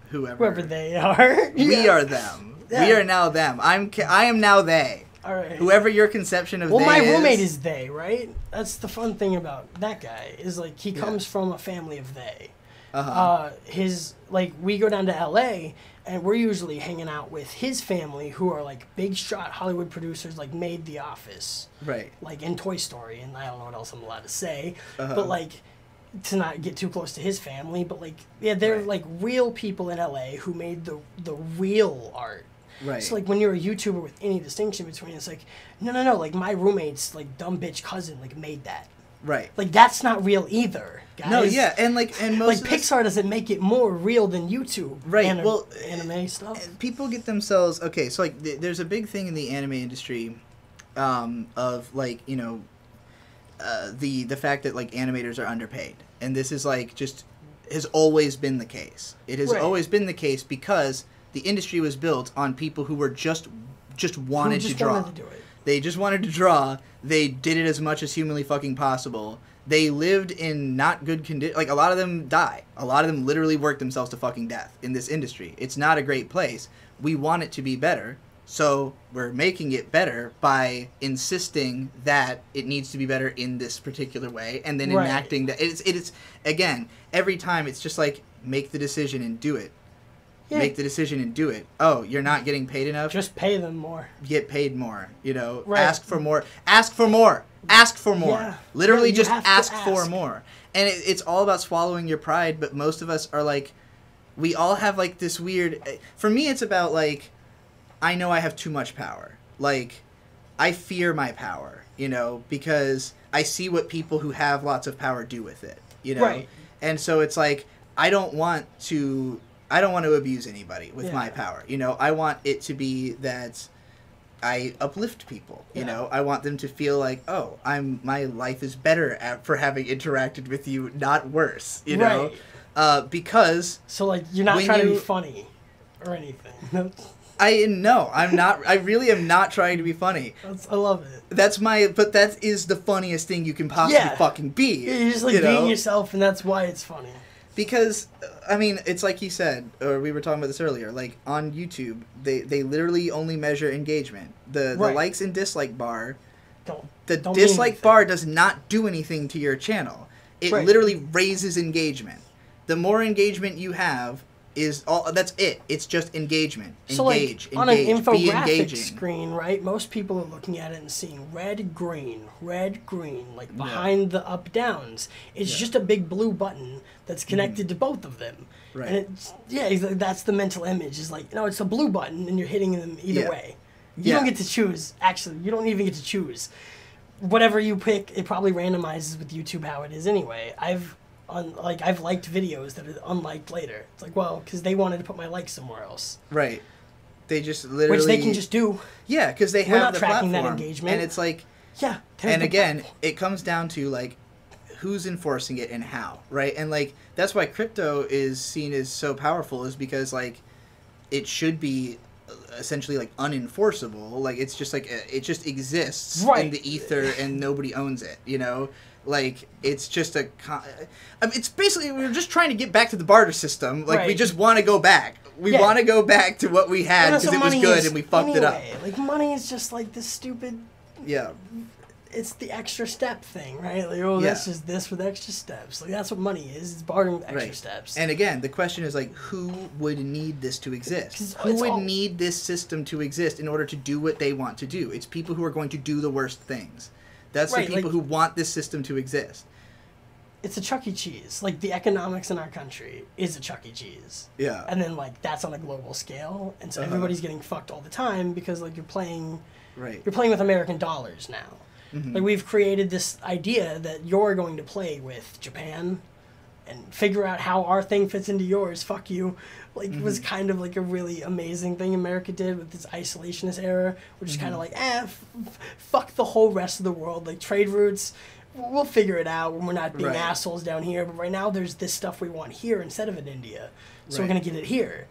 Whoever they are. We are them. Yeah. We are now them. I am now they. All right. Whoever your conception of they is. Well, my roommate is they, right? That's the fun thing about that guy is like he comes from a family of they. His we go down to L.A. and we're usually hanging out with his family who are like big shot Hollywood producers, like made The Office, right? Like in Toy Story, and I don't know what else I'm allowed to say, but like to not get too close to his family, but like they're like real people in L.A. who made the real art. Right. So like when you're a YouTuber with any distinction between, it's like no, like my roommate's like dumb bitch cousin like made that. Right. Like that's not real either, guys. No, yeah, and most like Pixar doesn't make it more real than YouTube. Right. Anime stuff. People get themselves so like there's a big thing in the anime industry, of like the fact that like animators are underpaid, and this is like just has always been the case. It has always been the case because the industry was built on people who were just wanted to draw. Wanted to do it. They just wanted to draw. They did it as much as humanly fucking possible. They lived in not good condition. Like, a lot of them die. A lot of them literally work themselves to fucking death in this industry. It's not a great place. We want it to be better, so we're making it better by insisting that it needs to be better in this particular way, and then enacting that. It's again, every time it's just like, make the decision and do it. Yeah. Make the decision and do it. Oh, you're not getting paid enough? Just pay them more. Get paid more, Ask for more. Ask for more. Ask for more. Yeah. Literally just ask for more. And it's all about swallowing your pride, but most of us are like, we all have like this weird... For me, it's about like, I know I have too much power. Like, I fear my power, because I see what people who have lots of power do with it, Right. And so it's like, I don't want to abuse anybody with my power. I want it to be that I uplift people. I want them to feel like, oh, my life is better for having interacted with you, not worse. Right. Because so like you're not trying to be funny or anything. I'm not. I really am not trying to be funny. I love it. But that is the funniest thing you can possibly fucking be. You're just like being yourself, and that's why it's funny. Because, I mean, it's like he said, or we were talking about this earlier, like, on YouTube, they literally only measure engagement. The likes and dislike bar, the dislike bar does not do anything to your channel. It literally raises engagement. The more engagement you have, that's it. It's just engagement. Engage, on an infographic screen, right? Most people are looking at it and seeing red, green, like behind the up downs. It's just a big blue button that's connected to both of them. Right. And that's the mental image. Is like, it's a blue button and you're hitting them either way. You don't get to choose. Actually, you don't even get to choose. Whatever you pick, it probably randomizes with YouTube how it is anyway. I've liked videos that are unliked later. It's like, well, because they wanted to put my like somewhere else. Right. They just literally... Which they can just do. Yeah, because they have the platform. We're not tracking that engagement. And it's like, Yeah. And again, it comes down to, like, who's enforcing it and how, right? And, like, that's why crypto is seen as so powerful, is because, like, it should be essentially, like, unenforceable. Like, it's just, like, it just exists in the ether and nobody owns it, you know? Like, it's just I mean, it's basically, we're just trying to get back to the barter system. Like, we just want to go back. We want to go back to what we had because it was good and we fucked it up. Like, money is just, like, this stupid... Yeah. It's the extra step thing, right? Like, oh, that's just this with extra steps. Like, that's what money is. It's bartering with extra steps. And again, the question is, like, who would need this to exist? Who would need this system to exist in order to do what they want to do? It's people who are going to do the worst things. That's the people who want this system to exist. It's a Chuck E. Cheese. Like, the economics in our country is a Chuck E. Cheese. Yeah. And then, like, that's on a global scale. And so everybody's getting fucked all the time because, like, you're playing with American dollars now. Mm-hmm. Like, we've created this idea that you're going to play with Japan and figure out how our thing fits into yours. Fuck you. Like, it was kind of, like, a really amazing thing America did with this isolationist era, which is kind of like, fuck the whole rest of the world. Like, trade routes, we'll figure it out when we're not being assholes down here. But right now, there's this stuff we want here instead of in India. So we're going to get it here.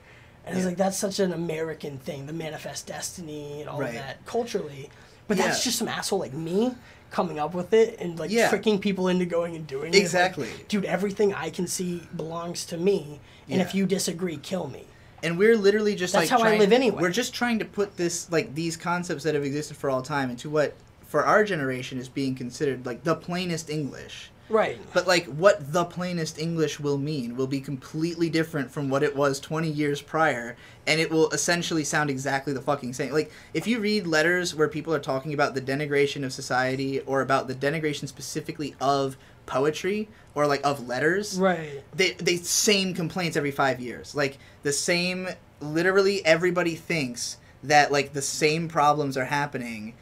And it's like, that's such an American thing, the manifest destiny and all of that culturally. But that's just some asshole like me coming up with it and, like, tricking people into going and doing it. Exactly. Like, dude, everything I can see belongs to me. And if you disagree, kill me. And we're literally just that's how I live anyway. We're just trying to put this, like, these concepts that have existed for all time into what, for our generation, is being considered, like, the plainest English. Right. But, like, what the plainest English will mean will be completely different from what it was 20 years prior, and it will essentially sound exactly the fucking same. Like, if you read letters where people are talking about the denigration of society or about the denigration specifically of poetry or, like, of letters, they same complaints every 5 years. Like, the same, literally everybody thinks that, like, the same problems are happening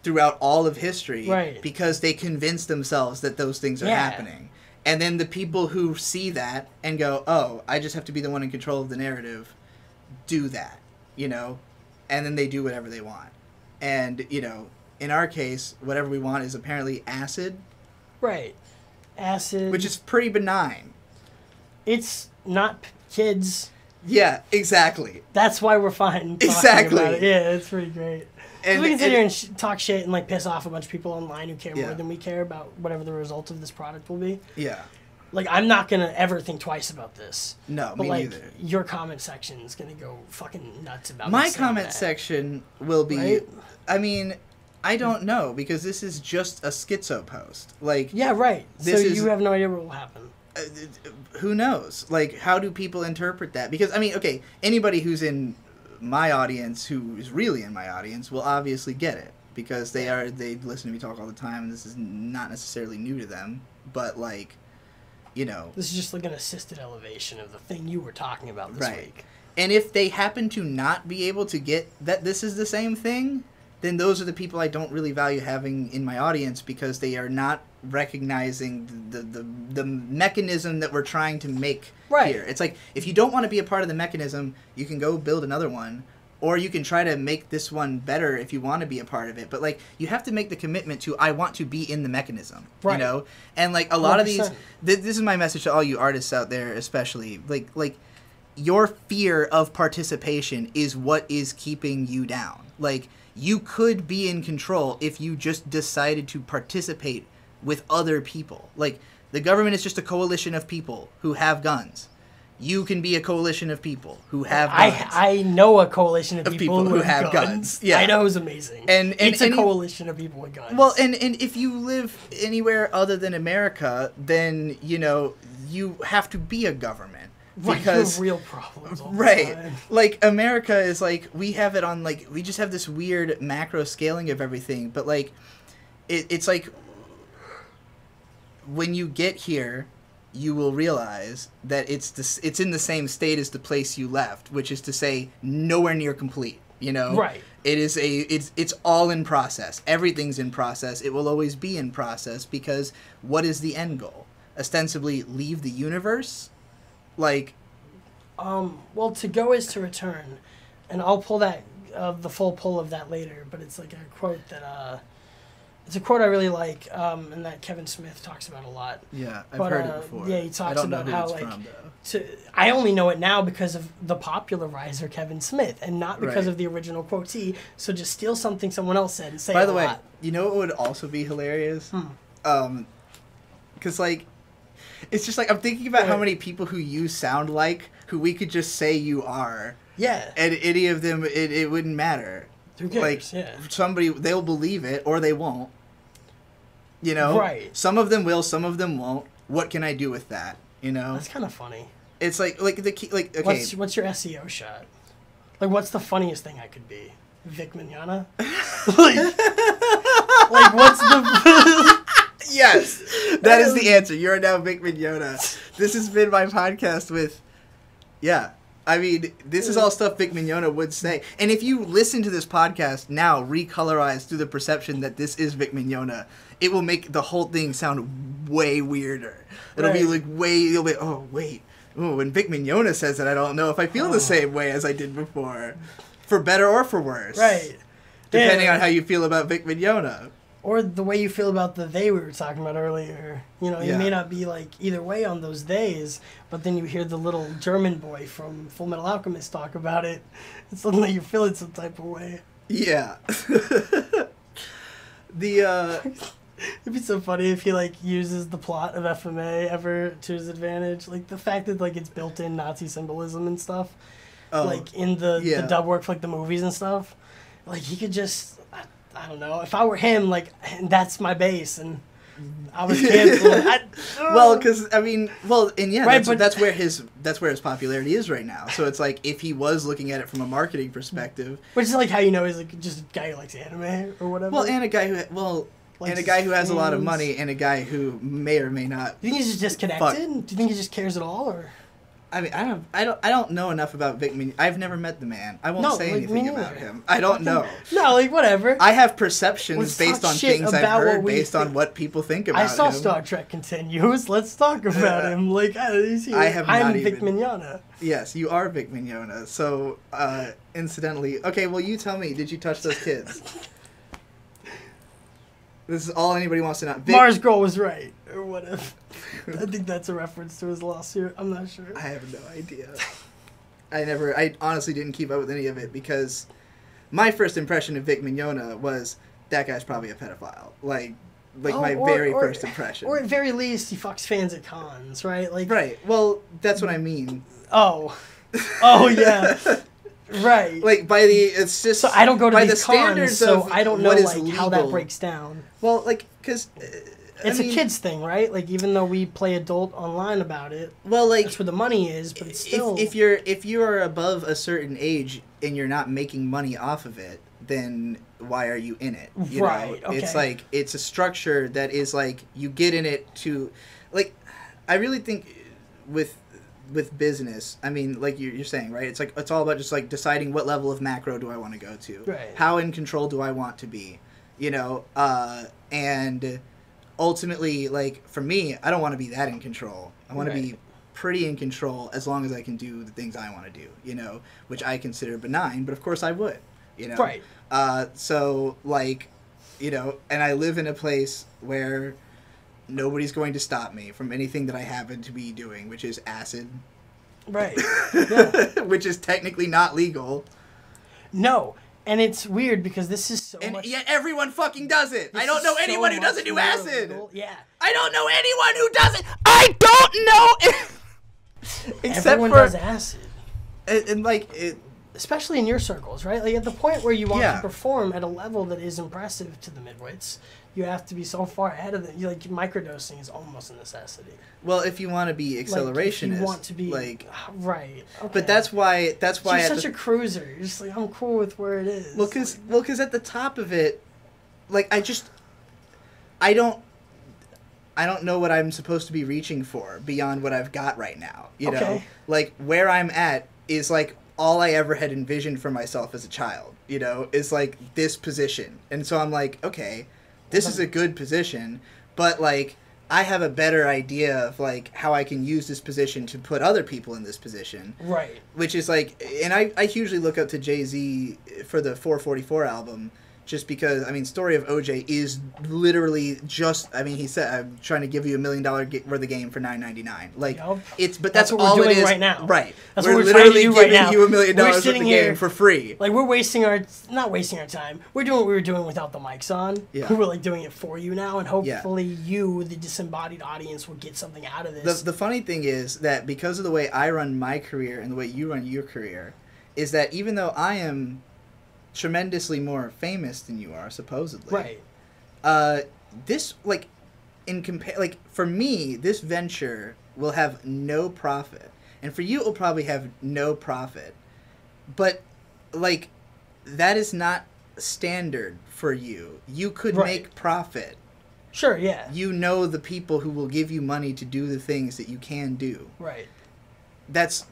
throughout all of history because they convince themselves that those things are happening. And then the people who see that and go, oh, I just have to be the one in control of the narrative, do that, you know? And then they do whatever they want. And, you know, in our case, whatever we want is apparently acid. Right. Acid. Which is pretty benign. It's not kids. Yeah, exactly. That's why we're fine talking about it. Yeah, it's pretty great. And we can sit here and talk shit and, like, piss off a bunch of people online who care more than we care about whatever the result of this product will be. Yeah. Like, I'm not going to ever think twice about this. No, but, me like, neither. Your comment section is going to go fucking nuts about my comment section will be... Right? I mean, I don't know, because this is just a schizo post. Like... Yeah, right. So you have no idea what will happen. Who knows? Like, how do people interpret that? Because, I mean, okay, anybody who's in my audience, who is really in my audience, will obviously get it. Because they listen to me talk all the time, and this is not necessarily new to them. But, like, you know... This is just like an assisted elevation of the thing you were talking about this week. And if they happen to not be able to get that this is the same thing, then those are the people I don't really value having in my audience, because they are not recognizing the mechanism that we're trying to make here. It's like, if you don't want to be a part of the mechanism, you can go build another one, or you can try to make this one better if you want to be a part of it. But, like, you have to make the commitment to, I want to be in the mechanism, you know? And, like, a lot 100%. Of these, this is my message to all you artists out there, especially, like, your fear of participation is what is keeping you down. Like, you could be in control if you just decided to participate with other people. Like, the government is just a coalition of people who have guns. You can be a coalition of people who have guns. I know a coalition of people who have guns. Yeah. I know it's amazing. And it's a coalition of people with guns. Well, and if you live anywhere other than America, then, you know, you have to be a government. Because real problems all the time. Like, America is like, we have it on, like, we just have this weird macro scaling of everything. But, like, it's like, when you get here, you will realize that it's in the same state as the place you left, which is to say, nowhere near complete, you know? Right. It's all in process. Everything's in process. It will always be in process, because what is the end goal? Ostensibly, leave the universe? Like... well, to go is to return. And I'll pull that, the full pull of that later, but it's like a quote that, It's a quote I really like, and that Kevin Smith talks about a lot. Yeah, I've heard it before. Yeah, he talks about how like from, I only know it now because of the popularizer Kevin Smith, and not because right. of the original quotee. So just steal something someone else said and say. By the a way, lot. you know what would also be hilarious? Because like, it's just like I'm thinking about how many people who you sound like who we could just say you are. Yeah. And any of them, it wouldn't matter. Who cares? Like, somebody, they'll believe it or they won't. You know? Right. Some of them will, some of them won't. What can I do with that? You know? That's kind of funny. It's like the key, like, okay. What's your SEO shot? Like, what's the funniest thing I could be? Vic Mignogna? like, what's the... Yes! That is the answer. You are now Vic Mignogna. This has been my podcast with... Yeah. I mean, this is all stuff Vic Mignogna would say. And if you listen to this podcast now, recolorized through the perception that this is Vic Mignogna, it will make the whole thing sound way weirder. It'll be like you'll be, oh, wait. Oh, when Vic Mignogna says it, I don't know if I feel the same way as I did before. For better or for worse. Right. Depending on how you feel about Vic Mignogna. Or the way you feel about the they we were talking about earlier. You know, you may not be like either way on those days, but then you hear the little German boy from Full Metal Alchemist talk about it, and suddenly you're feeling some type of way. Yeah. It'd be so funny if he like uses the plot of FMA ever to his advantage. Like the fact that like it's built in Nazi symbolism and stuff. Like in the dub work for like the movies and stuff. Like he could just I don't know. If I were him, like, that's my base, and I was canceled. Well, because I mean, and yeah, right, that's where his popularity is right now. So it's like if he was looking at it from a marketing perspective, which is like how you know he's like just a guy who likes anime or whatever. Well, and a guy who has a lot of money, and a guy who may or may not. Do you think he's just disconnected? Do you think he just cares at all, or? I mean, I don't know enough about Vic Mignogna. I've never met the man. I won't say anything about him. I don't know. No, like whatever. I have perceptions based on things I've heard, based on what people think about him. I saw Star Trek Continues. Let's talk about him. Like I'm Vic Mignogna. Yes, you are Vic Mignogna. So, incidentally, okay. Well, you tell me. Did you touch those kids? This is all anybody wants to know. Mars Girl was right, or whatever. I think that's a reference to his lawsuit. I'm not sure. I have no idea. I honestly didn't keep up with any of it because my first impression of Vic Mignogna was that guy's probably a pedophile. Like my very first impression. Or at very least, he fucks fans at cons, right? Like right. Well, that's what I mean. Oh yeah. Right. Like it's just so I don't go to these cons, so I don't know like how that breaks down. Well, like because it's a kid's thing, right? Like even though we play adult online about it, well, like that's where the money is, but it's still if you are above a certain age and you're not making money off of it, then why are you in it? You right. know? Okay. It's like it's a structure that is like you get in it to, like, I really think with business, I mean, like you're saying, right? It's like it's all about just like deciding what level of macro do I want to go to, right? How in control do I want to be, you know? And ultimately, like for me, I don't want to be that in control. I want to be pretty in control as long as I can do the things I want to do, you know, which I consider benign, but of course I would, you know, right? So like, you know, and I live in a place where nobody's going to stop me from anything that I happen to be doing, which is acid. Right. Yeah. Which is technically not legal. No. And it's weird because this is so and yet everyone fucking does it. I don't know anyone who doesn't do acid. Illegal. Yeah. I don't know anyone who does it. I don't know. Except everyone does acid. And like it. Especially in your circles, right? Like at the point where you want to perform at a level that is impressive to the midwits, you have to be so far ahead of it. Like microdosing is almost a necessity. Well, if you want to be accelerationist, like, if you want to be like right. Okay. But that's why you're such a cruiser. You're just like I'm cool with where it is. Well, because at the top of it, like I don't know what I'm supposed to be reaching for beyond what I've got right now. You know, like where I'm at is like all I ever had envisioned for myself as a child. You know, is like this position, and so I'm like, okay, this is a good position, but like I have a better idea of like how I can use this position to put other people in this position. Right. Which is like, and I hugely look up to Jay-Z for the 444 album just because, I mean, story of OJ is literally just, I mean, he said, I'm trying to give you $1 million worth of game for $9.99. Like, it's, but that's what all we're doing it is. Right now. Right. That's we're what we're trying to do right now. Literally giving you $1 million worth of game for free. Like, we're not wasting our time. We're doing what we were doing without the mics on. Yeah. We're like doing it for you now, and hopefully you, the disembodied audience, will get something out of this. The funny thing is that because of the way I run my career and the way you run your career, is that even though I am tremendously more famous than you are, supposedly. Right. This, like, for me, this venture will have no profit. And for you, it will probably have no profit. But, like, that is not standard for you. You could make profit. Sure, yeah. You know the people who will give you money to do the things that you can do. Right. That's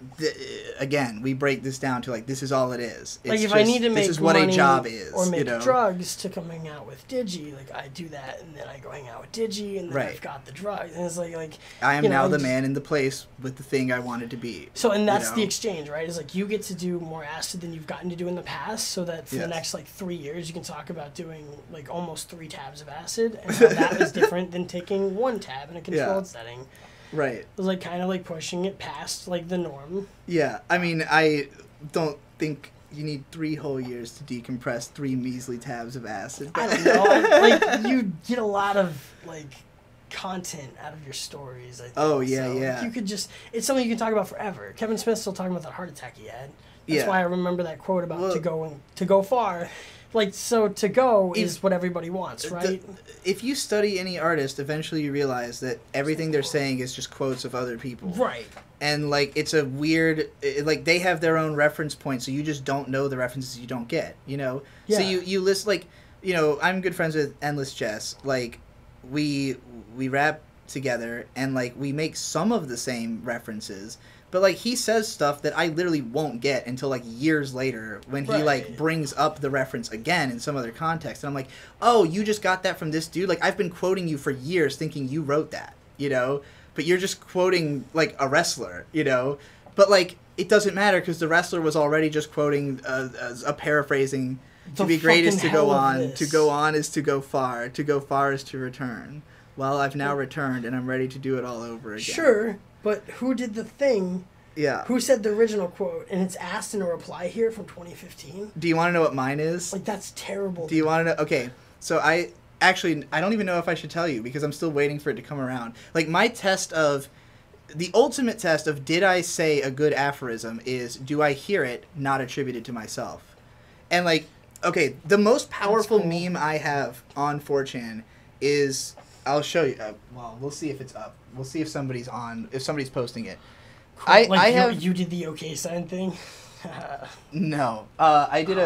again, we break this down to like this is all it is. It's like if I need to make this is what money a job is, or make drugs to come hang out with Digi, like I do that, and then I go hang out with Digi, and then I've got the drugs, and it's like I am now the man in the place with the thing I wanted to be. So and that's the exchange, right? Is like you get to do more acid than you've gotten to do in the past, so that for the next like 3 years you can talk about doing like almost 3 tabs of acid, and how that is different than taking 1 tab in a controlled setting. Right. It was like kind of like pushing it past like the norm. Yeah, I mean, I don't think you need 3 whole years to decompress 3 measly tabs of acid. I don't know. Like you get a lot of like content out of your stories. I think. Oh yeah, so, yeah. Like, you could just it's something you can talk about forever. Kevin Smith's still talking about that heart attack he had. That's why I remember that quote about to go far. Like, so to go is what everybody wants, right? If you study any artist, eventually you realize that everything they're saying is just quotes of other people. Right. And, like, it's a weird... like, they have their own reference points, so you just don't know the references you don't get, you know? Yeah. So you list, like... You know, I'm good friends with Endless Jess. Like, we rap together, and, like, we make some of the same references... But, like, he says stuff that I literally won't get until, like, years later when he, like, brings up the reference again in some other context. And I'm like, oh, you just got that from this dude? Like, I've been quoting you for years thinking you wrote that, you know? But you're just quoting, like, a wrestler, you know? But, like, it doesn't matter because the wrestler was already just quoting a paraphrasing. To be great is to go on. To go on is to go far. To go far is to return. Well, I've now returned and I'm ready to do it all over again. Sure. But who did the thing? Yeah. Who said the original quote? And it's asked in a reply here from 2015. Do you want to know what mine is? Like, that's terrible. Do you want to know? Okay. So I don't even know if I should tell you because I'm still waiting for it to come around. Like, my test of... The ultimate test of did I say a good aphorism is do I hear it not attributed to myself? And, like, okay, the most powerful meme I have on 4chan is... I'll show you. Well, we'll see if it's up. We'll see if somebody's posting it. Cool. You did the okay sign thing? No. I did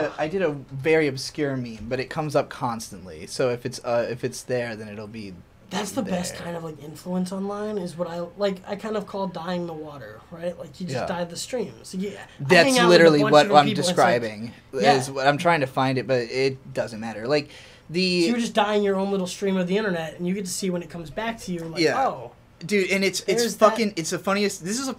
a very obscure meme, but it comes up constantly. So if it's there, then it'll be That's the best kind of like influence online is what I kind of call dying the water, right? Like you just dye the stream. So yeah. That's literally what I'm describing. Is what I'm trying to find it, but it doesn't matter. Like so you're just dying your own little stream of the internet, and you get to see when it comes back to you. Like, oh, dude, and it's fucking it's the funniest. This is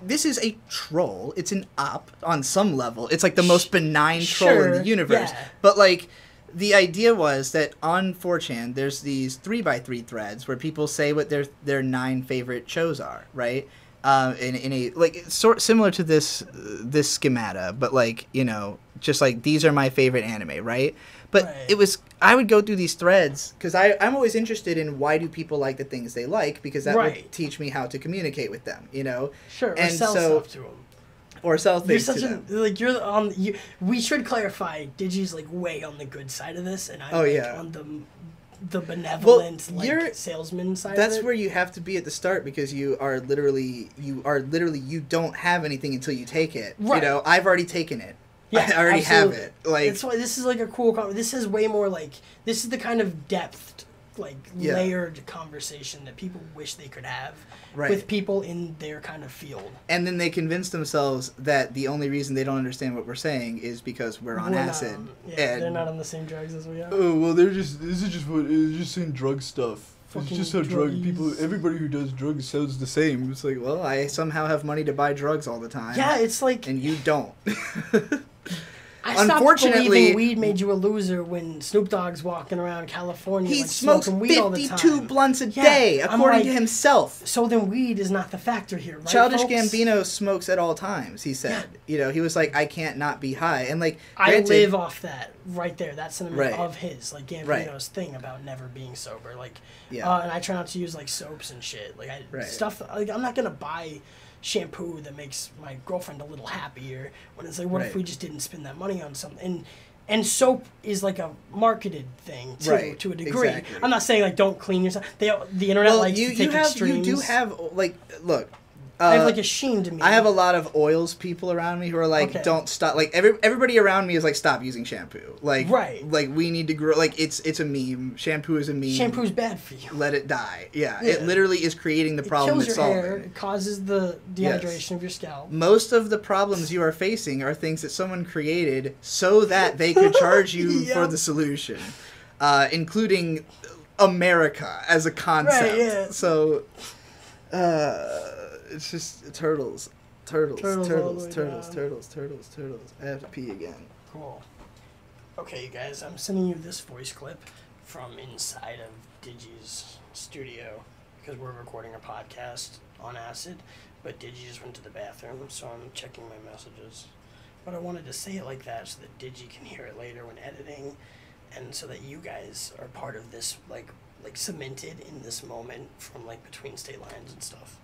this is a troll. It's an op on some level. It's like the most benign troll in the universe. Yeah. But like, the idea was that on 4chan, there's these 3x3 threads where people say what their 9 favorite shows are, right? In a like similar to this schemata, but like just like these are my favorite anime, right? But I would go through these threads because I'm always interested in why do people like the things they like because that would teach me how to communicate with them, Sure, or sell stuff to them. Or sell things to them. Like we should clarify. Digi's like way on the good side of this, and I'm on the benevolent salesman side. That's where you have to be at the start because you don't have anything until you take it. Right. I've already taken it. Yeah, I already have it. Like that's why this is like a cool. This is way more like this is the kind of depth, like layered conversation that people wish they could have with people in their kind of field. And then they convince themselves that the only reason they don't understand what we're saying is because we're on acid. They're not on the same drugs as we are. Oh well, it's just saying drug stuff. It's just how everybody who does drugs sounds the same. It's like, well, I somehow have money to buy drugs all the time. Yeah, it's like... And you don't. Unfortunately, believing weed made you a loser when Snoop Dogg's walking around California he like, smokes smoking weed all the time. 52 blunts a day, according to himself. So then weed is not the factor here, right, Childish folks? Gambino smokes at all times, he said. You know, he was like, I can't not be high. And like, I live off that right there. That sentiment Right. of his, like Gambino's thing about never being sober. Like, and I try not to use like soaps and shit. Like stuff. Like I'm not gonna buy shampoo that makes my girlfriend a little happier when it's like, what if we just didn't spend that money on something? And soap is like a marketed thing too, to a degree. Exactly. I'm not saying like don't clean yourself. The internet likes to take extremes. You do have like look. I have like a sheen to me. I have a lot of oils people around me who are like, don't stop. Like everybody around me is like, stop using shampoo. Like like we need to grow. Like it's a meme. Shampoo is a meme. Shampoo's bad for you. Let it die. Yeah, it literally is creating the problem. It kills your hair. It causes the dehydration of your scalp. Most of the problems you are facing are things that someone created so that they could charge you for the solution, including America as a concept. Right, yeah. So. It's just turtles. I have to pee again. Cool. Okay, you guys, I'm sending you this voice clip from inside of Digi's studio because we're recording a podcast on acid, but Digi just went to the bathroom, so I'm checking my messages. But I wanted to say it like that so that Digi can hear it later when editing, and so that you guys are part of this, like cemented in this moment from like between state lines and stuff.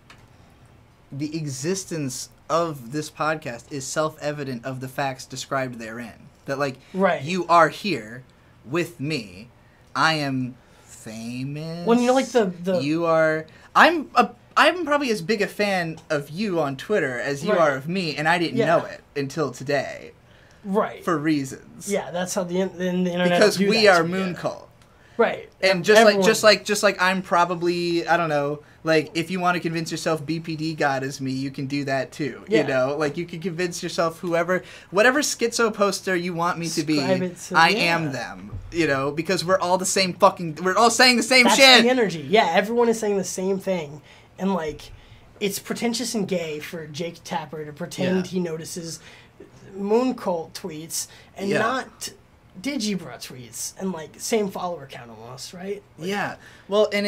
The existence of this podcast is self-evident of the facts described therein. That, like, you are here with me. I am famous. Well, you know, like the you are. I'm probably as big a fan of you on Twitter as you are of me, and I didn't know it until today. Right. For reasons. Yeah, that's how the internet. Because we are Moon Cult. Right. And just like I'm probably, I don't know, like if you want to convince yourself BPD God is me, you can do that too. Yeah. You know, like you can convince yourself whatever schizo poster you want me to be, I am them. You know, because we're all the same we're all saying the same shit. That's the energy. Yeah, everyone is saying the same thing. And like, it's pretentious and gay for Jake Tapper to pretend he notices Moon Cult tweets and not Digibra tweets and like same follower count almost, right? Like, well, and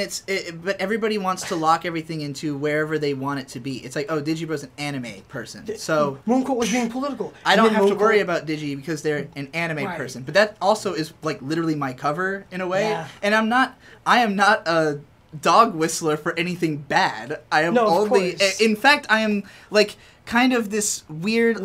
but everybody wants to lock everything into wherever they want it to be. It's like, oh, Digibra's an anime person, so Mooncult was being political. I don't have to worry about Digi because they're an anime person. But that also is like literally my cover in a way, and I am not a dog whistler for anything bad. I am only, in fact, I am like kind of this weird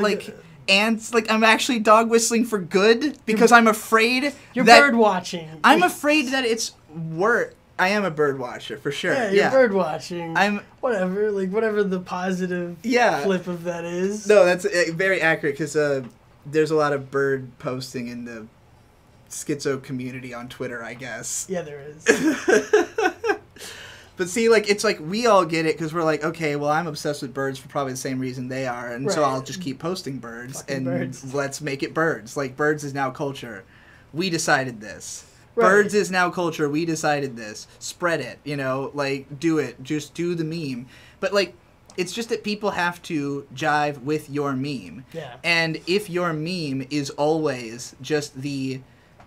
and like I'm actually dog whistling for good because I'm afraid you're bird watching. I'm afraid that it's I am a bird watcher for sure. Yeah, you're bird watching. I'm whatever the positive flip of that is. No, that's very accurate because there's a lot of bird posting in the schizo community on Twitter, I guess. Yeah, there is. But see, like, it's like we all get it because we're like, okay, well, I'm obsessed with birds for probably the same reason they are. And so I'll just keep posting birds let's make it birds. Like, birds is now culture. We decided this. Birds is now culture. We decided this. Spread it, you know, like, do it. Just do the meme. But, like, it's just that people have to jive with your meme. Yeah. And if your meme is always just the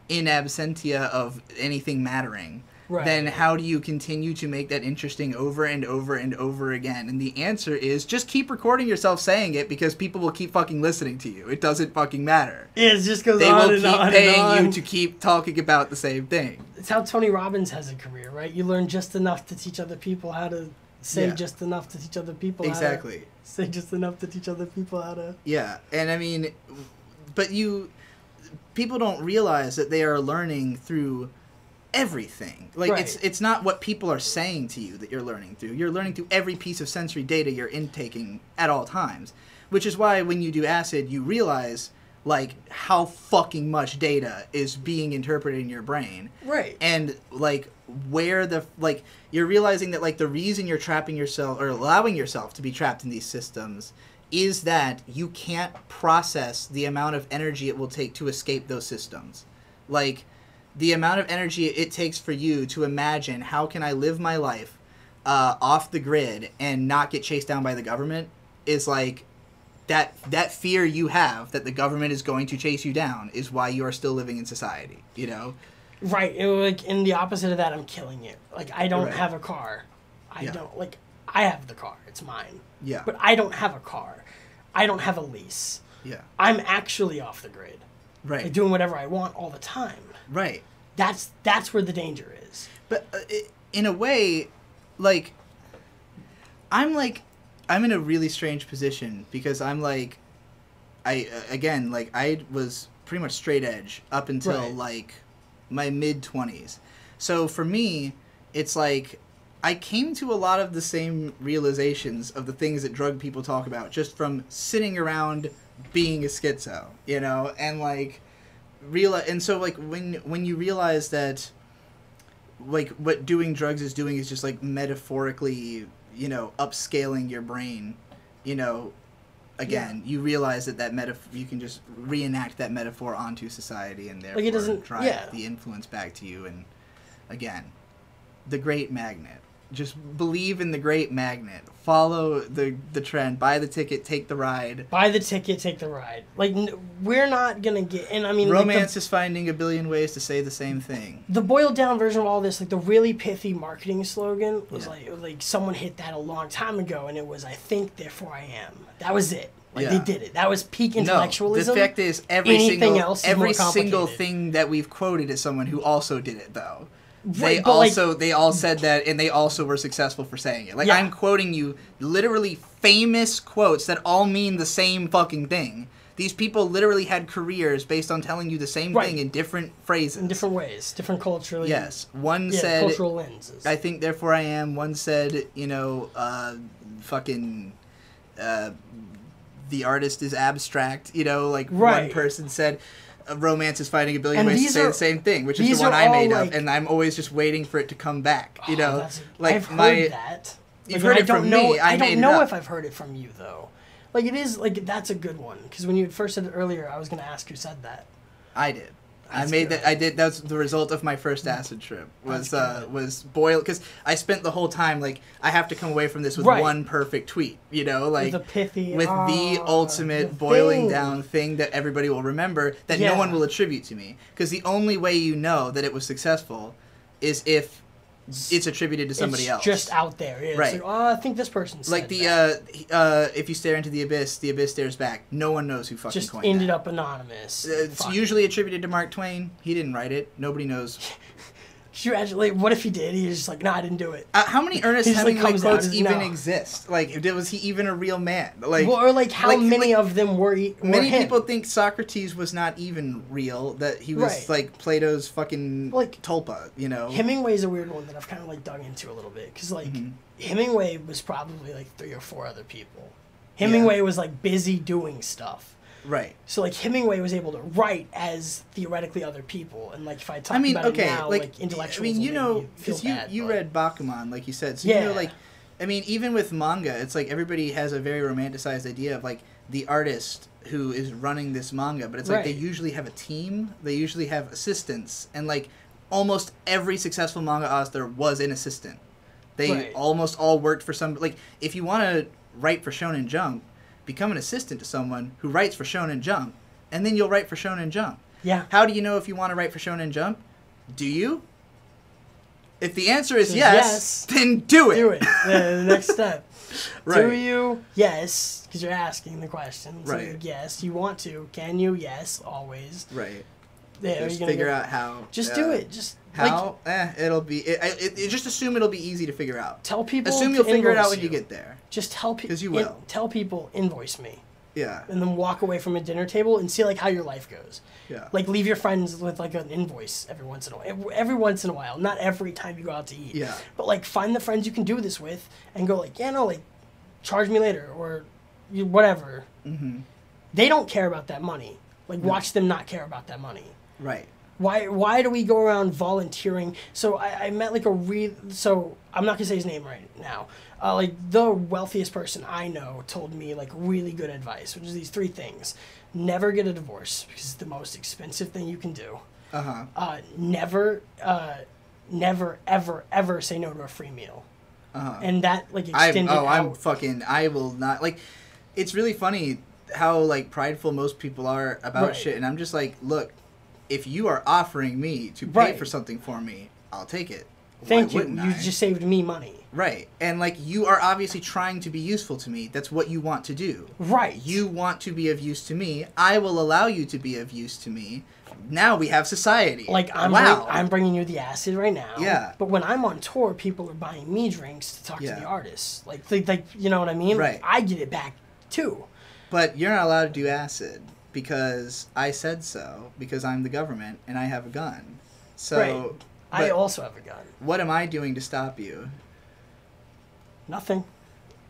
in absentia of anything mattering, then how do you continue to make that interesting over and over and over again? And the answer is just keep recording yourself saying it because people will keep fucking listening to you. It doesn't fucking matter. Yeah, it just goes on and on. They will keep paying you to keep talking about the same thing. It's how Tony Robbins has a career, right? You learn just enough to teach other people how to say just enough to teach other people how to say just enough to teach other people how to... Yeah, and I mean, but people don't realize that they are learning through everything. Like it's not what people are saying to you that you're learning through. You're learning through every piece of sensory data you're intaking at all times. Which is why when you do acid, you realize like how fucking much data is being interpreted in your brain. Right. And like where you're realizing that like the reason you're trapping yourself or allowing yourself to be trapped in these systems is that you can't process the amount of energy it will take to escape those systems. Like the amount of energy it takes for you to imagine how can I live my life off the grid and not get chased down by the government is like that fear you have that the government is going to chase you down is why you are still living in society, you know? Right. Like, in the opposite of that, I'm killing you. Like, I don't have a car. I don't, like, I have the car. It's mine. Yeah. But I don't have a car. I don't have a lease. Yeah. I'm actually off the grid. Right. Like, doing whatever I want all the time. Right. That's where the danger is. But in a way, like, I'm in a really strange position because I'm like, I was pretty much straight edge up until like my mid-20s. So for me, it's like I came to a lot of the same realizations of the things that drug people talk about just from sitting around being a schizo, you know, and like and so like when you realize that like what doing drugs is doing is just like metaphorically, you know, upscaling your brain, you know, again, you realize that you can just reenact that metaphor onto society and therefore like it doesn't drive the influence back to you. And again, the great magnet. Just believe in the great magnet. Follow the trend. Buy the ticket, take the ride. Buy the ticket, take the ride. Like, we're not going to get... And I mean, romance is finding a billion ways to say the same thing. The boiled down version of all this, like the really pithy marketing slogan was like someone hit that a long time ago, and it was, I think, therefore I am. That was it. Like, they did it. That was peak intellectualism. No, the fact is, every single thing that we've quoted is someone who also did it, though. They all said that, and they also were successful for saying it. Like, I'm quoting you literally famous quotes that all mean the same fucking thing. These people literally had careers based on telling you the same thing in different phrases. In different ways. Different culturally. Yes. One said... cultural lenses. I think, therefore I am. One said, you know, the artist is abstract. You know, like, one person said... romance is finding a billion ways to say the same thing, which is the one I made up, and I'm always just waiting for it to come back. You know, like I've heard that. You've heard it from me. I don't know if I've heard it from you though. Like, it is like, that's a good one, because when you first said it earlier, I was going to ask who said that. I did. I made that. I did. That's the result of my first acid trip. Was boiled, because I spent the whole time like I have to come away from this with one perfect tweet. You know, like with a pithy, the ultimate boiling down thing that everybody will remember that no one will attribute to me. Because the only way you know that it was successful is if it's attributed to somebody else. Just out there. Yeah, right. Like, I think this person said like if you stare into the abyss stares back. No one knows who fucking just coined ended that. Up anonymous. It's usually attributed to Mark Twain. He didn't write it. Nobody knows. Like, what if he did? He was just like, no, I didn't do it. How many Ernest Hemingway quotes even exist? Like, was he even a real man? Like, well, or like how many of them were many him? People think Socrates was not even real. That he was like Plato's fucking tulpa. You know, Hemingway's a weird one that I've kind of like dug into a little bit, because like Hemingway was probably like 3 or 4 other people. Hemingway was like busy doing stuff. Right. So like Hemingway was able to write as theoretically other people, and like if I talk about it now, like intellectuals. I mean, you know, because you read Bakuman, like you said, so you know, like, I mean, even with manga, it's like everybody has a very romanticized idea of like the artist who is running this manga, but it's like they usually have a team, they usually have assistants, and like almost every successful manga author was an assistant. They almost all worked for some. Like, if you want to write for Shonen Jump, become an assistant to someone who writes for Shonen Jump, and then you'll write for Shonen Jump. Yeah. How do you know if you want to write for Shonen Jump? Do you? If the answer is yes, then do it. Do it. The next step. Right. Do you? Yes, because you're asking the question. So right. Yes, you want to. Can you? Yes, always. Right. Yeah, just figure out how. Just do it. Just how? It'll be. Just assume it'll be easy to figure out. Tell people. Assume you'll figure it out when you get there. Just tell people. Because you will. Tell people, invoice me. Yeah. And then walk away from a dinner table and see like how your life goes. Yeah. Like, leave your friends with like an invoice every once in a while. Every once in a while, not every time you go out to eat. Yeah. But like, find the friends you can do this with and go like, yeah, no, like, charge me later or whatever. Mm-hmm. They don't care about that money. Like, watch them not care about that money. Right. Why do we go around volunteering? So I met like so I'm not gonna say his name right now. Like, the wealthiest person I know told me like really good advice, which is these 3 things: never get a divorce because it's the most expensive thing you can do. Never ever say no to a free meal. And that like extended out. I will not, like, it's really funny. like prideful most people are about shit, and I'm just like, look, if you are offering me to pay for something for me, I'll take it. Thank you. You just saved me money. Right. And, like, you are obviously trying to be useful to me. That's what you want to do. Right. You want to be of use to me. I will allow you to be of use to me. Now we have society. Like, I'm bringing you the acid right now. Yeah. But when I'm on tour, people are buying me drinks to talk to the artists. Like, you know what I mean? Right. Like, I get it back, too. But you're not allowed to do acid because I said so, because I'm the government and I have a gun. So... I also have a gun. What am I doing to stop you? Nothing.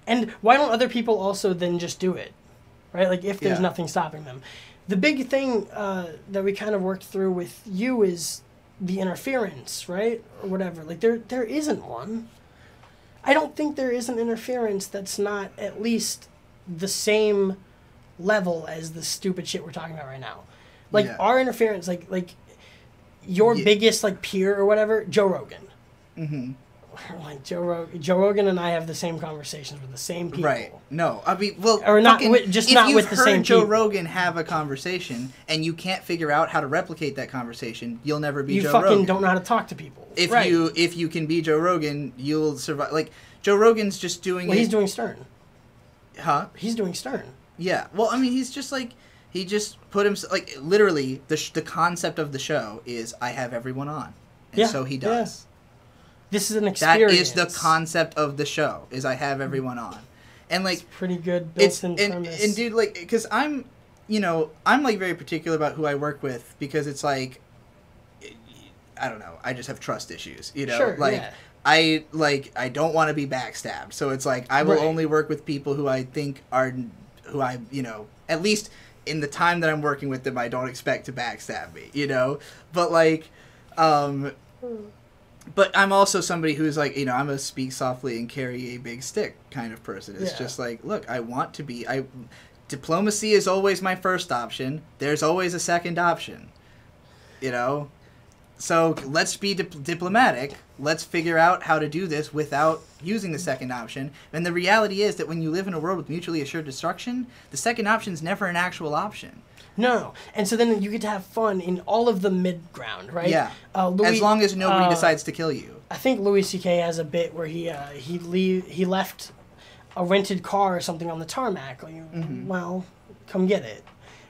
And why don't other people also then just do it? Right? Like, if there's nothing stopping them. The big thing that we kind of worked through with you is the interference, right? Or whatever. Like, there isn't one. I don't think there is an interference that's not at least the same level as the stupid shit we're talking about right now. Like, our interference, like your biggest, like, peer or whatever, Joe Rogan. Mm-hmm. Like, Joe Rogan and I have the same conversations with the same people. Right. No. I mean, well... Or not, just not with the same people. If you've heard Joe Rogan have a conversation and you can't figure out how to replicate that conversation, you'll never be Joe Rogan. You fucking don't know how to talk to people. If you can be Joe Rogan, you'll survive. Like, Joe Rogan's just doing he's doing Stern. Huh? He's doing Stern. Yeah. Well, I mean, he's just like... He just put himself... Like, literally, the concept of the show is, I have everyone on. And so he does. Yeah. This is an experience. That is the concept of the show, is I have everyone on. And, like... It's pretty good built-in premise. And, dude, like... Because I'm... You know, I'm, like, very particular about who I work with, because it's, like... I don't know. I just have trust issues, you know? Sure, like, I don't want to be backstabbed. So it's, like, I will only work with people who I think are... Who I, you know... At least... in the time that I'm working with them, I don't expect to backstab me, you know? But, like, but I'm also somebody who's, like, you know, I'm a speak softly and carry a big stick kind of person. It's just like, look, I want to be, diplomacy is always my first option. There's always a second option, you know? So let's be diplomatic. Let's figure out how to do this without using the second option. And the reality is that when you live in a world with mutually assured destruction, the second option is never an actual option. No. And so then you get to have fun in all of the mid-ground, right? Yeah. As long as nobody decides to kill you. I think Louis C.K. has a bit where he left a rented car or something on the tarmac. Like, well, come get it.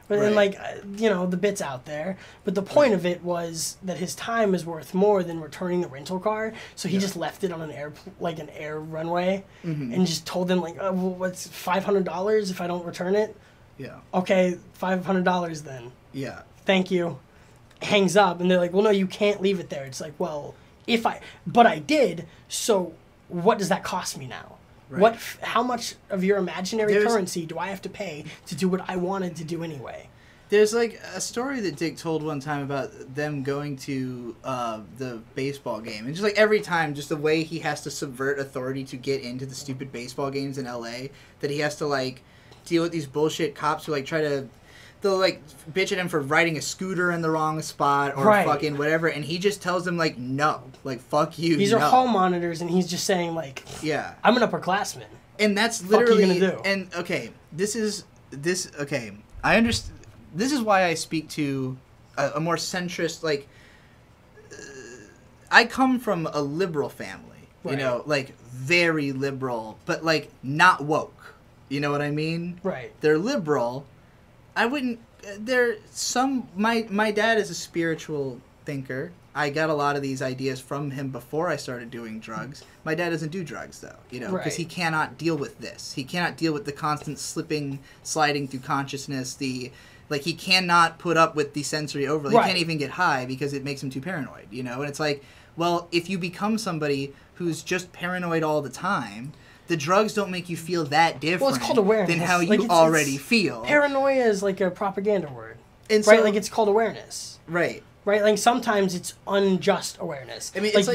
But then, like, you know, the bit's out there. But the point of it was that his time is worth more than returning the rental car. So he just left it on an air runway and just told them, like, well, what's $500 if I don't return it? Yeah. Okay, $500 then. Yeah. Thank you. Hangs up. And they're like, well, no, you can't leave it there. It's like, well, but I did. So what does that cost me now? Right. How much of your imaginary currency do I have to pay to do what I wanted to do anyway? There's, like, a story that Dick told one time about them going to the baseball game. And just, like, every time, just the way he has to subvert authority to get into the stupid baseball games in L.A., that he has to, like, deal with these bullshit cops who, like, they'll, like, bitch at him for riding a scooter in the wrong spot or fucking whatever, and he just tells them, like, no. Like, fuck you, These are hall monitors, and he's just saying, like, I'm an upperclassman. And that's literally... What are you gonna do? And, okay, I understand... This is why I speak to a more centrist, like... I come from a liberal family, you know, like, very liberal, but, like, not woke. You know what I mean? Right. They're liberal... I wouldn't... My dad is a spiritual thinker. I got a lot of these ideas from him before I started doing drugs. My dad doesn't do drugs, though, you know, because he cannot deal with this. He cannot deal with the constant sliding through consciousness, he cannot put up with the sensory overload. He can't even get high because it makes him too paranoid, you know? And it's like, well, if you become somebody who's just paranoid all the time... The drugs don't make you feel that different. Well, it's called awareness. Than how you already feel. Paranoia is like a propaganda word, and right? Like, it's called awareness, right? Right. Like, sometimes it's unjust awareness. I mean, it's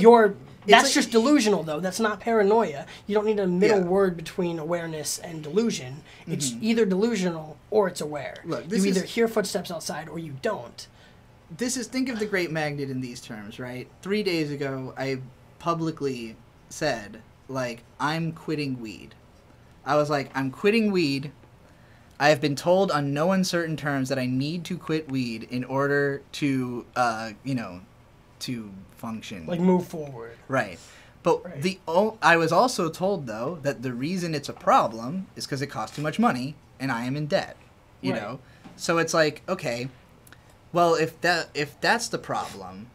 that's just delusional, though. That's not paranoia. You don't need a middle word between awareness and delusion. It's either delusional or it's aware. Look, you either hear footsteps outside or you don't. Think of the Great Magnet in these terms, right? 3 days ago, I publicly said, like, I'm quitting weed. I was like, I'm quitting weed. I have been told on no uncertain terms that I need to quit weed in order to, to function. Like, move forward. Right. But I was also told, though, that the reason it's a problem is because it costs too much money, and I am in debt, you know? So it's like, okay, well, if that's the problem,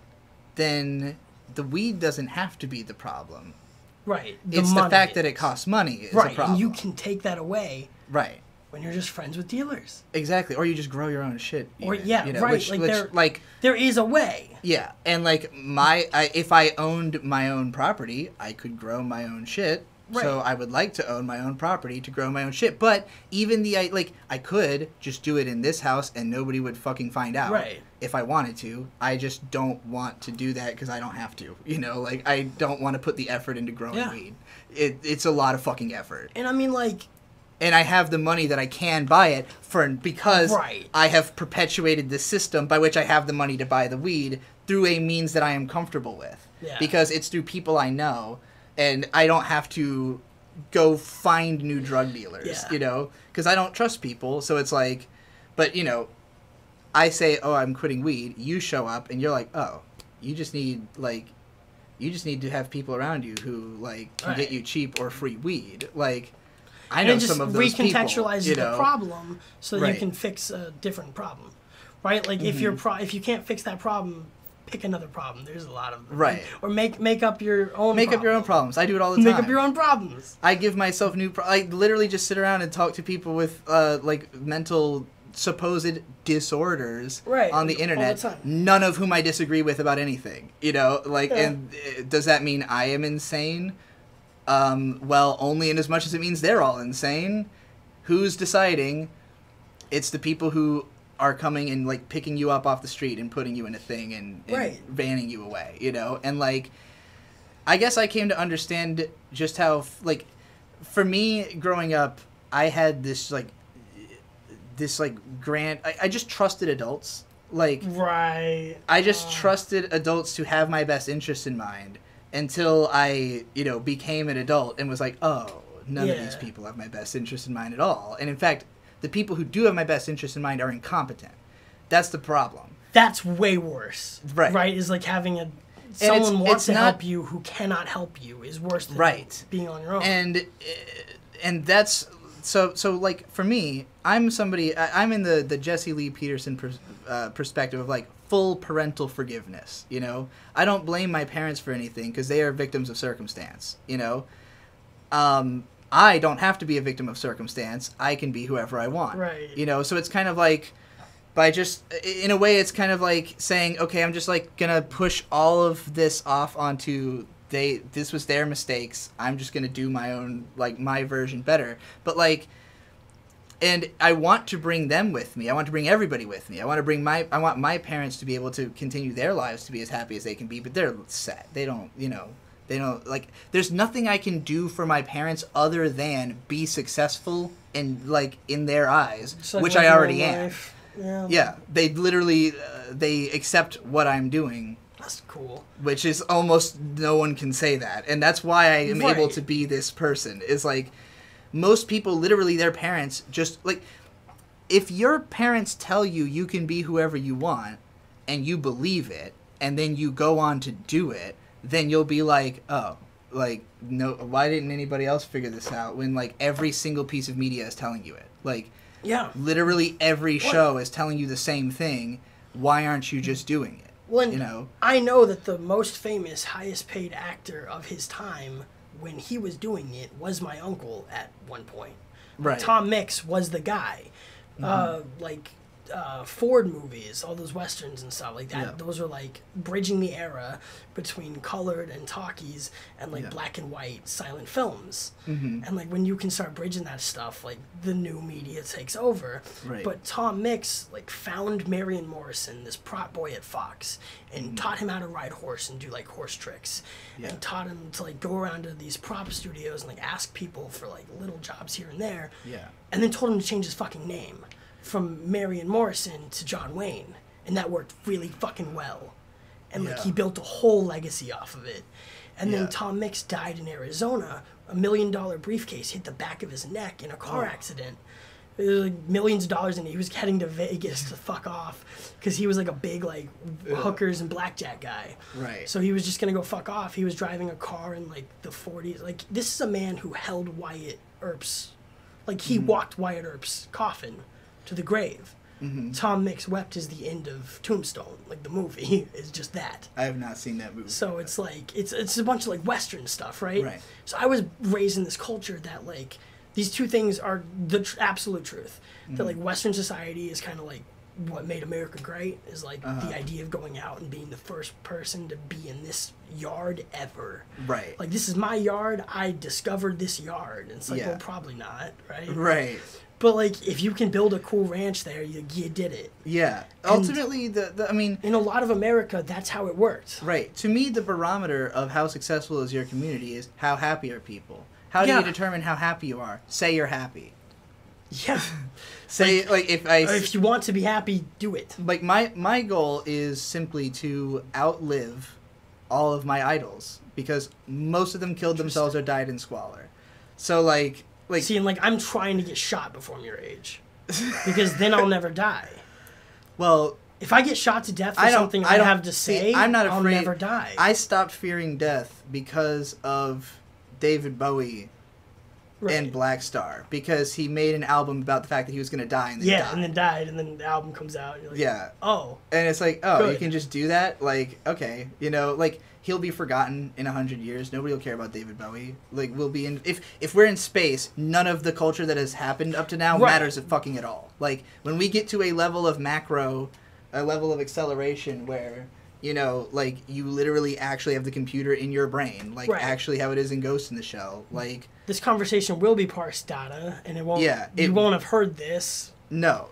then the weed doesn't have to be the problem. Right. It's the fact that it costs money is a problem. And you can take that away. Right. When you're just friends with dealers. Exactly. Or you just grow your own shit. Or there is a way. Yeah. And like if I owned my own property, I could grow my own shit. Right. So I would like to own my own property to grow my own shit. But even I could just do it in this house and nobody would fucking find out. Right. If I wanted to. I just don't want to do that because I don't have to. You know, like I don't want to put the effort into growing weed. It's a lot of fucking effort. And I mean, like... And I have the money that I can buy it because I have perpetuated this system by which I have the money to buy the weed through a means that I am comfortable with. Yeah. Because it's through people I know, and I don't have to go find new drug dealers, you know? Because I don't trust people, so it's like... But, you know, I say, oh, I'm quitting weed, you show up, and you're like, oh, you just need to have people around you who, like, can get you cheap or free weed. Like... I know some of those people. Recontextualizes the problem so that you can fix a different problem, right? Like if if you can't fix that problem, pick another problem. There's a lot of them. Right. Or make up your own. Up your own problems. I do it all the time. Make up your own problems. I give myself I literally just sit around and talk to people with like mental supposed disorders on the internet. All the time. None of whom I disagree with about anything. You know, like, and does that mean I am insane? Well, only in as much as it means they're all insane. Who's deciding? It's the people who are coming and, like, picking you up off the street and putting you in a thing and vanning you away, you know? And, like, I guess I came to understand just how, like, for me, growing up, I had this grand... I just trusted adults. Like... Right. I just trusted adults to have my best interests in mind. Until I, became an adult and was like, oh, none of these people have my best interest in mind at all. And in fact, the people who do have my best interest in mind are incompetent. That's the problem. That's way worse. Right. Right? Is like having someone wants to help you who cannot help you is worse than being on your own. And that's, so like, for me, I'm in the Jesse Lee Peterson perspective of, like, full parental forgiveness, you know? I don't blame my parents for anything because they are victims of circumstance, you know? I don't have to be a victim of circumstance. I can be whoever I want. Right. You know, so it's kind of like, in a way, it's kind of like saying, okay, I'm just, like, gonna push all of this off onto this was their mistakes. I'm just gonna do my own, like, my version better. But, like... And I want to bring them with me. I want to bring everybody with me. I want my parents to be able to continue their lives to be as happy as they can be, but they're set. They don't, like, there's nothing I can do for my parents other than be successful in, like, in their eyes, like, which I already am. Yeah. They literally, they accept what I'm doing. That's cool. Which is almost no one can say that. And that's why I am able to be this person, is like... Most people, literally, their parents just, like, if your parents tell you you can be whoever you want, and you believe it, and then you go on to do it, then you'll be like, oh, like, no, why didn't anybody else figure this out when, like, every single piece of media is telling you it? Like, literally every show is telling you the same thing. Why aren't you just doing it? Well, you know? I know that the most famous, highest paid actor of his time... when he was doing it, was my uncle at one point. Right. Tom Mix was the guy. Ford movies, all those westerns and stuff like that. Yeah. Those are like bridging the era between colored and talkies and like black and white silent films. Mm-hmm. And like when you can start bridging that stuff, like the new media takes over. Right. But Tom Mix like found Marion Morrison, this prop boy at Fox, and taught him how to ride horse and do like horse tricks. Yeah. And taught him to like go around to these prop studios and like ask people for like little jobs here and there. Yeah. And then told him to change his fucking name from Marion Morrison to John Wayne, and that worked really fucking well. And like he built a whole legacy off of it. And then Tom Mix died in Arizona. $1 million briefcase hit the back of his neck in a car accident. like millions of dollars in it. He was heading to Vegas to fuck off because he was like a big like hookers and blackjack guy. Right. So he was just gonna go fuck off. He was driving a car in like the 40s. Like this is a man who held Wyatt Earp's, like he walked Wyatt Earp's coffin to the grave. Mm-hmm. Tom Mix Wept is the end of Tombstone. Like the movie is just that. I have not seen that movie. So it's like it's a bunch of like Western stuff, right? Right. So I was raised in this culture that like these two things are the absolute truth. Mm-hmm. That like Western society is kind of like what made America great is like the idea of going out and being the first person to be in this yard ever. Right. Like this is my yard. I discovered this yard. And it's like well probably not, right? Right. But, like, if you can build a cool ranch there, you did it. Yeah. And ultimately, I mean... In a lot of America, that's how it worked. Right. To me, the barometer of how successful is your community is how happy are people. How do you determine how happy you are? Say you're happy. Yeah. Say, if you want to be happy, do it. Like, my goal is simply to outlive all of my idols. Because most of them killed themselves or died in squalor. So, like... See, and, like, I'm trying to get shot before I'm your age. Because then I'll never die. Well... If I get shot to death for something I have to say, I'm not afraid. I'll never die. I stopped fearing death because of David Bowie and Black Star. Because he made an album about the fact that he was going to die and then died. And then died, and then the album comes out. And you're like, oh. And it's like, oh, good. You can just do that? Like, okay. You know, like... He'll be forgotten in 100 years. Nobody will care about David Bowie. Like, we'll be in... If we're in space, none of the culture that has happened up to now matters fucking at all. Like, when we get to a level of macro, a level of acceleration where, you know, like, you literally actually have the computer in your brain. Like, actually how it is in Ghost in the Shell. Like... This conversation will be parsed data, and it won't... Yeah. You won't have heard this. No.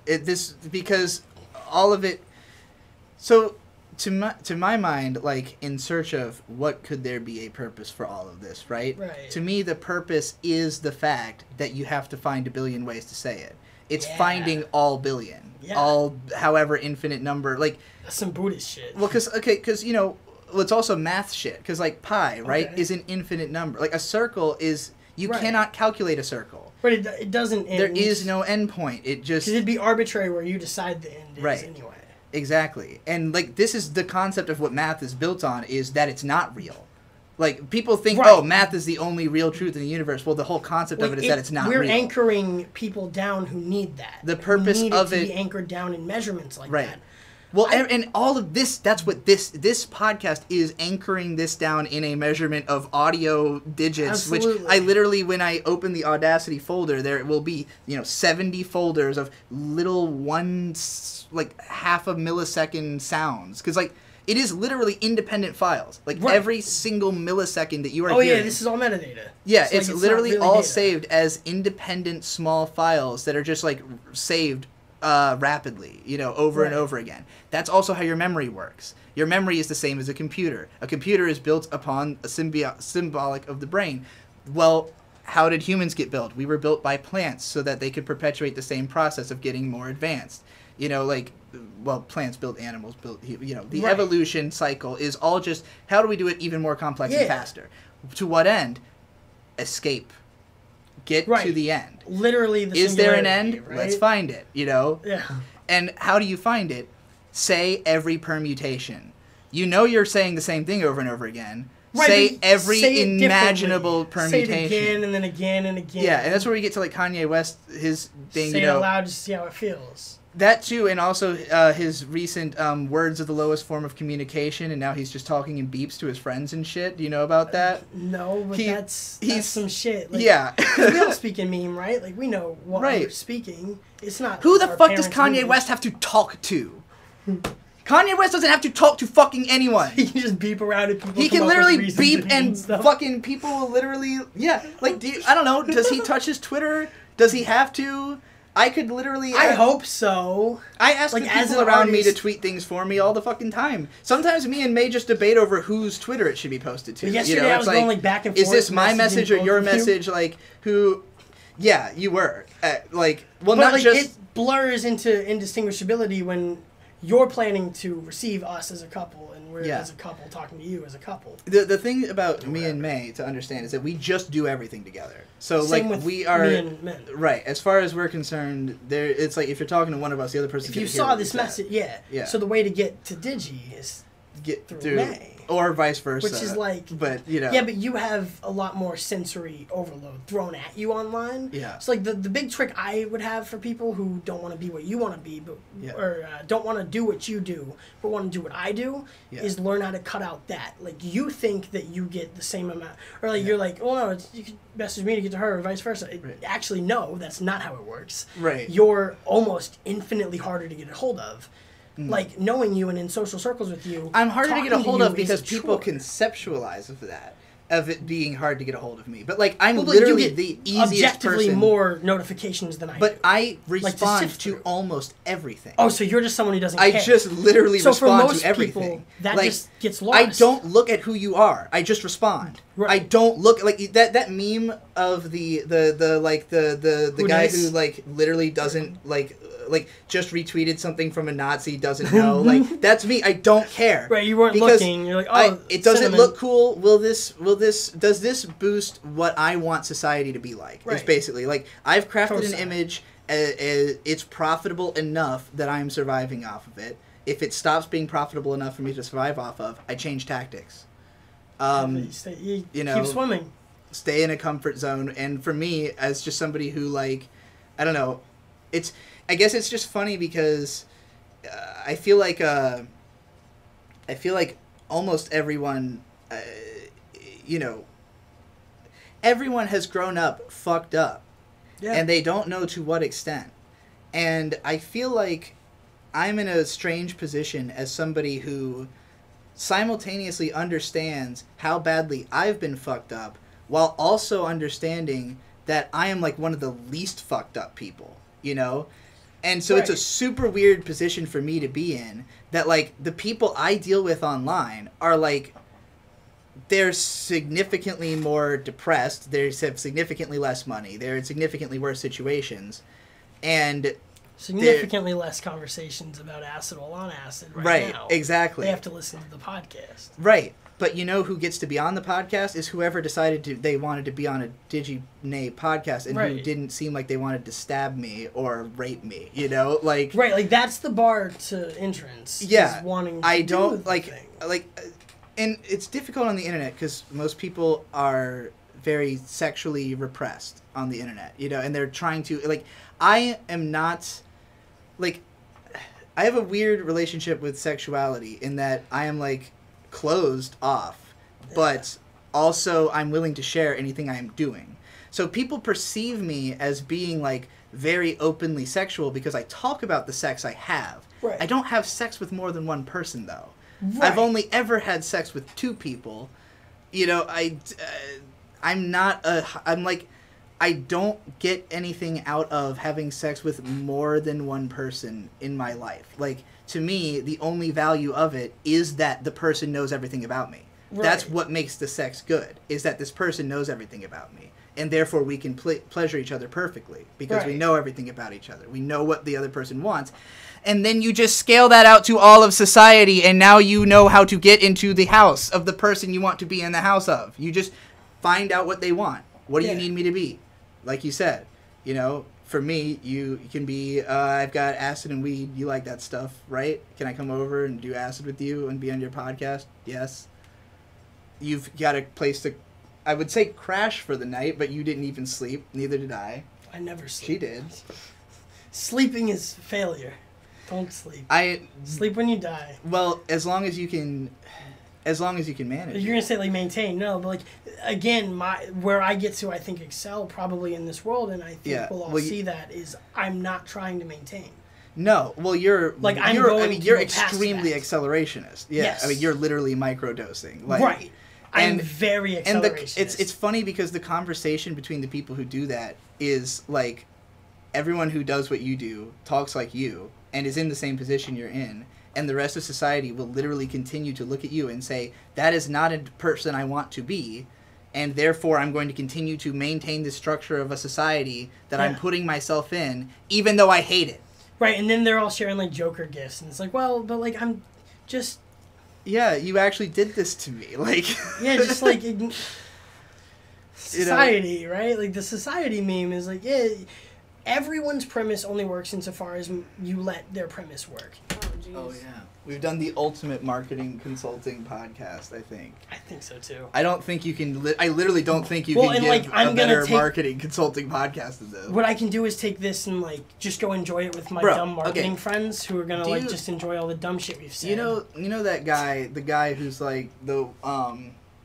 Because all of it... So... To my mind, like, in search of what could there be a purpose for all of this, right? Right. To me, the purpose is the fact that you have to find a billion ways to say it. It's finding all billion. Yeah. All however infinite number. Like, that's some Buddhist shit. Well, because, you know, it's also math shit. Because, like, pi, right, is an infinite number. Like, a circle is... You cannot calculate a circle. But it doesn't end. There is no end point. It just... Because it'd be arbitrary where you decide the end is anyway. Exactly. And, like, this is the concept of what math is built on, is that it's not real. Like, people think, oh, math is the only real truth in the universe. Well, the whole concept of it is that it's not real. We're anchoring people down who need that. The purpose of it... to be anchored down in measurements like that. Well, and all of this, that's what this podcast is, anchoring this down in a measurement of audio digits. Absolutely. Which I literally, when I open the Audacity folder, there will be, 70 folders of little half a millisecond sounds. Because, like, it is literally independent files. Like, every single millisecond that you are hearing. Oh, yeah, this is all metadata. Yeah, it's literally really all data. Saved as independent small files that are just, like, saved rapidly, over and over again. That's also how your memory works. Your memory is the same as a computer. A computer is built upon a symbolic of the brain. Well, how did humans get built? We were built by plants so that they could perpetuate the same process of getting more advanced. Plants build animals, the evolution cycle is all just, how do we do it even more complex and faster? To what end? Escape. Get to the end. Literally the Is there an end? Right? Let's find it, Yeah. And how do you find it? Say every permutation. You're saying the same thing over and over again. Say every imaginable permutation. Say it again and then again and again. Yeah, and that's where we get to, like, Kanye West, his thing, Say it out loud just to see how it feels. That too, and also his recent words of the lowest form of communication, and now he's just talking in beeps to his friends and shit. Do you know about that? No, but that's some shit. Like, yeah. We all speak in meme, right? Like, we know what we're speaking. It's not... Who the fuck does Kanye West have to talk to? Kanye West doesn't have to talk to fucking anyone. He can just beep around and people He can literally beep and fucking people will literally... Yeah, like, I don't know. Does he touch his Twitter? Does he have to? I could literally... I hope so. I ask the people around me to tweet things for me all the fucking time. Sometimes me and May just debate over whose Twitter it should be posted to. But yesterday I was going like back and forth. Is this my message or your message? Like, who... Yeah, you were. Not just... It blurs into indistinguishability when you're planning to receive us as a couple, and we're as a couple talking to you as a couple. The thing about me and May to understand is that we just do everything together. So Same like with we are me and men. Right. As far as we're concerned, it's like if you're talking to one of us, the other person. If you saw this message, yeah. So the way to get to Digi is get through May. Or vice versa. Which is like... But, you know... Yeah, but you have a lot more sensory overload thrown at you online. Yeah. So, like, the big trick I would have for people who don't want to be what you want to be, but or don't want to do what you do, but want to do what I do, is learn how to cut out that. Like, you think that you get the same amount... Or, like, you're like, oh, no, you can message me to get to her, or vice versa. Actually, no, that's not how it works. Right. You're almost infinitely harder to get a hold of. Like, knowing you and in social circles with you... I'm harder to get a hold of because people conceptualize of that, of it being hard to get a hold of me. But, like, I'm literally the easiest objectively person. more notifications than I do. But I respond to almost everything. Oh, so you're just someone who doesn't care. I just literally respond to everything. People, that like, just gets lost. I don't look at who you are. I just respond. Right. I don't look like that meme of the guy who like literally doesn't like just retweeted something from a Nazi, doesn't know. Like, that's me. I don't care. Right, you weren't looking. You're like, oh, it doesn't look cool. Does this boost what I want society to be like? Right. It's basically like I've crafted an image. It's profitable enough that I'm surviving off of it. If it stops being profitable enough for me to survive off of, I change tactics. You keep swimming. Stay in a comfort zone. And for me, as just somebody who, like, I don't know, I guess it's just funny because I feel like almost everyone, everyone has grown up fucked up, and they don't know to what extent. And I feel like I'm in a strange position as somebody who simultaneously understands how badly I've been fucked up, while also understanding that I am like one of the least fucked up people, you know? And so it's a super weird position for me to be in, that, like, the people I deal with online are, like, they're significantly more depressed, they have significantly less money, they're in significantly worse situations, and... Significantly less conversations about acid while on acid right now. Right, exactly. They have to listen to the podcast. Right. But you know who gets to be on the podcast is whoever decided they wanted to be on a digi-nee podcast and who didn't seem like they wanted to stab me or rape me, you know? Like, right, like that's the bar to entrance. Yeah. Is wanting to do the thing. And it's difficult on the internet because most people are very sexually repressed on the internet, you know, and they're trying to, like, I am not, like, I have a weird relationship with sexuality in that I am, like, closed off, but also I'm willing to share anything I'm doing. So people perceive me as being, like, very openly sexual because I talk about the sex I have. Right. I don't have sex with more than one person, though. Right. I've only ever had sex with 2 people. You know, I'm like, I don't get anything out of having sex with more than one person in my life. Like, to me, the only value of it is that the person knows everything about me. Right. That's what makes the sex good, is that this person knows everything about me. And therefore we can pleasure each other perfectly because we know everything about each other. We know what the other person wants. And then you just scale that out to all of society, and now you know how to get into the house of the person you want to be in the house of. You just find out what they want. What do you need me to be? Like you said, you know, for me, you can be, I've got acid and weed. You like that stuff, right? Can I come over and do acid with you and be on your podcast? Yes. You've got a place to, I would say crash for the night, but you didn't even sleep. Neither did I. I never sleep. She did. Sleeping is failure. Don't sleep. Sleep when you die. Well, as long as you can manage. You're gonna say like maintain, no, but like again, where I get to, I think excel probably in this world, and I think we'll all see that is I'm not trying to maintain. No, well you're like you're extremely accelerationist. Yeah, yes. I mean you're literally microdosing. Like, right. I'm very accelerationist. And it's funny because the conversation between the people who do that is like everyone who does what you do talks like you and is in the same position you're in. And the rest of society will literally continue to look at you and say, that is not a person I want to be, and therefore I'm going to continue to maintain the structure of a society that I'm putting myself in, even though I hate it. Right, and then they're all sharing like Joker gifts, and it's like, well, but like I'm just. Yeah, you actually did this to me, like. Yeah, just like. Society, right? Like the society meme is like, yeah, everyone's premise only works insofar as you let their premise work. Oh yeah, we've done the ultimate marketing consulting podcast. I think. I think so too. I don't think you can. I literally don't think you can give a better marketing consulting podcast than this. What I can do is take this and like just go enjoy it with my dumb marketing friends who are gonna just enjoy all the dumb shit we've said. You know that guy, the guy who's like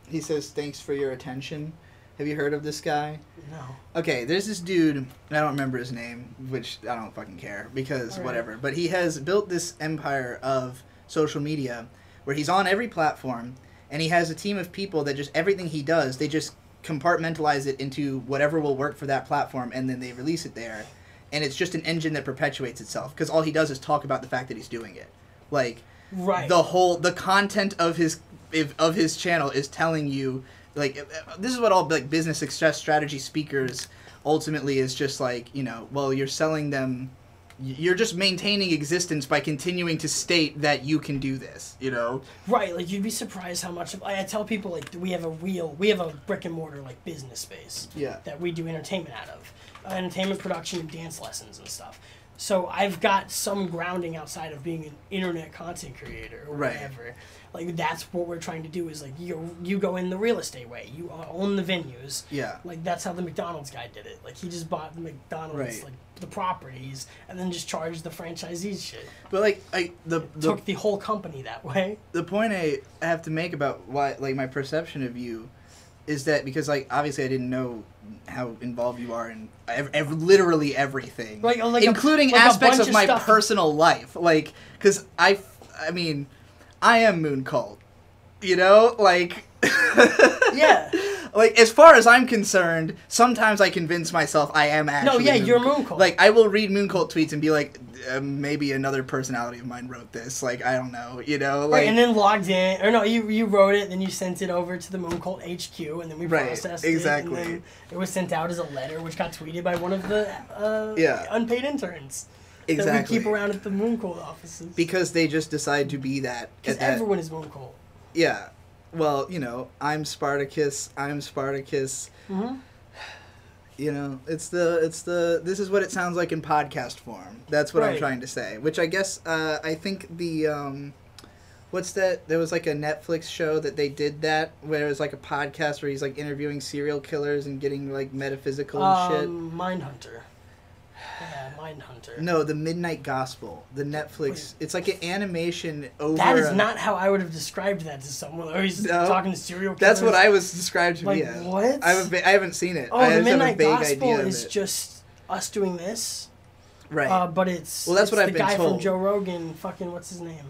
he says thanks for your attention. Have you heard of this guy? No. Okay, there's this dude, and I don't remember his name, which I don't fucking care, because whatever. But he has built this empire of social media where he's on every platform, and he has a team of people that just, everything he does, they just compartmentalize it into whatever will work for that platform, and then they release it there. And it's just an engine that perpetuates itself, because all he does is talk about the fact that he's doing it. Like, the content of his channel is telling you, like, this is what all like business success strategy speakers ultimately is just like, well, you're selling them, you're just maintaining existence by continuing to state that you can do this, Right, like you'd be surprised how much I tell people like we have a brick and mortar like business space that we do entertainment out of, entertainment production and dance lessons and stuff. So I've got some grounding outside of being an internet content creator or whatever. Like that's what we're trying to do is like you go in the real estate way. You own the venues. Yeah. Like that's how the McDonald's guy did it. Like he just bought the McDonald's like the properties and then just charged the franchisees shit. But like took the whole company that way. The point I have to make about why like my perception of you is that because like obviously I didn't know how involved you are in literally everything, including aspects of my personal life. Like, because I mean, I am Moon Cult, like. Yeah. Like, as far as I'm concerned, sometimes I convince myself I am actually you're Moon Cult. Like, I will read Moon Cult tweets and be like, maybe another personality of mine wrote this. Like, I don't know, Like, right, and then logged in. Or no, you wrote it, then you sent it over to the Moon Cult HQ, and then we processed it. And then it was sent out as a letter, which got tweeted by one of the unpaid interns. Exactly. That we keep around at the Moon Cult offices. Because they just decide to be that. Because everyone is Moon Cult. Yeah. Well, I'm Spartacus. Mm-hmm. This is what it sounds like in podcast form. That's what I'm trying to say. Which I guess, I think what's that? There was like a Netflix show that they did that, where it was like a podcast where he's like interviewing serial killers and getting like metaphysical and shit. Mindhunter. Yeah, Mindhunter. No, the Midnight Gospel. The Netflix. It's like an animation over. That is not how I would have described that to someone. Or he's talking to serial killers. That's what I was described to me as. What? I haven't seen it. Oh, the Midnight Gospel is just us doing this. Right. But it's that's what I've been told. The guy from Joe Rogan. Fucking what's his name?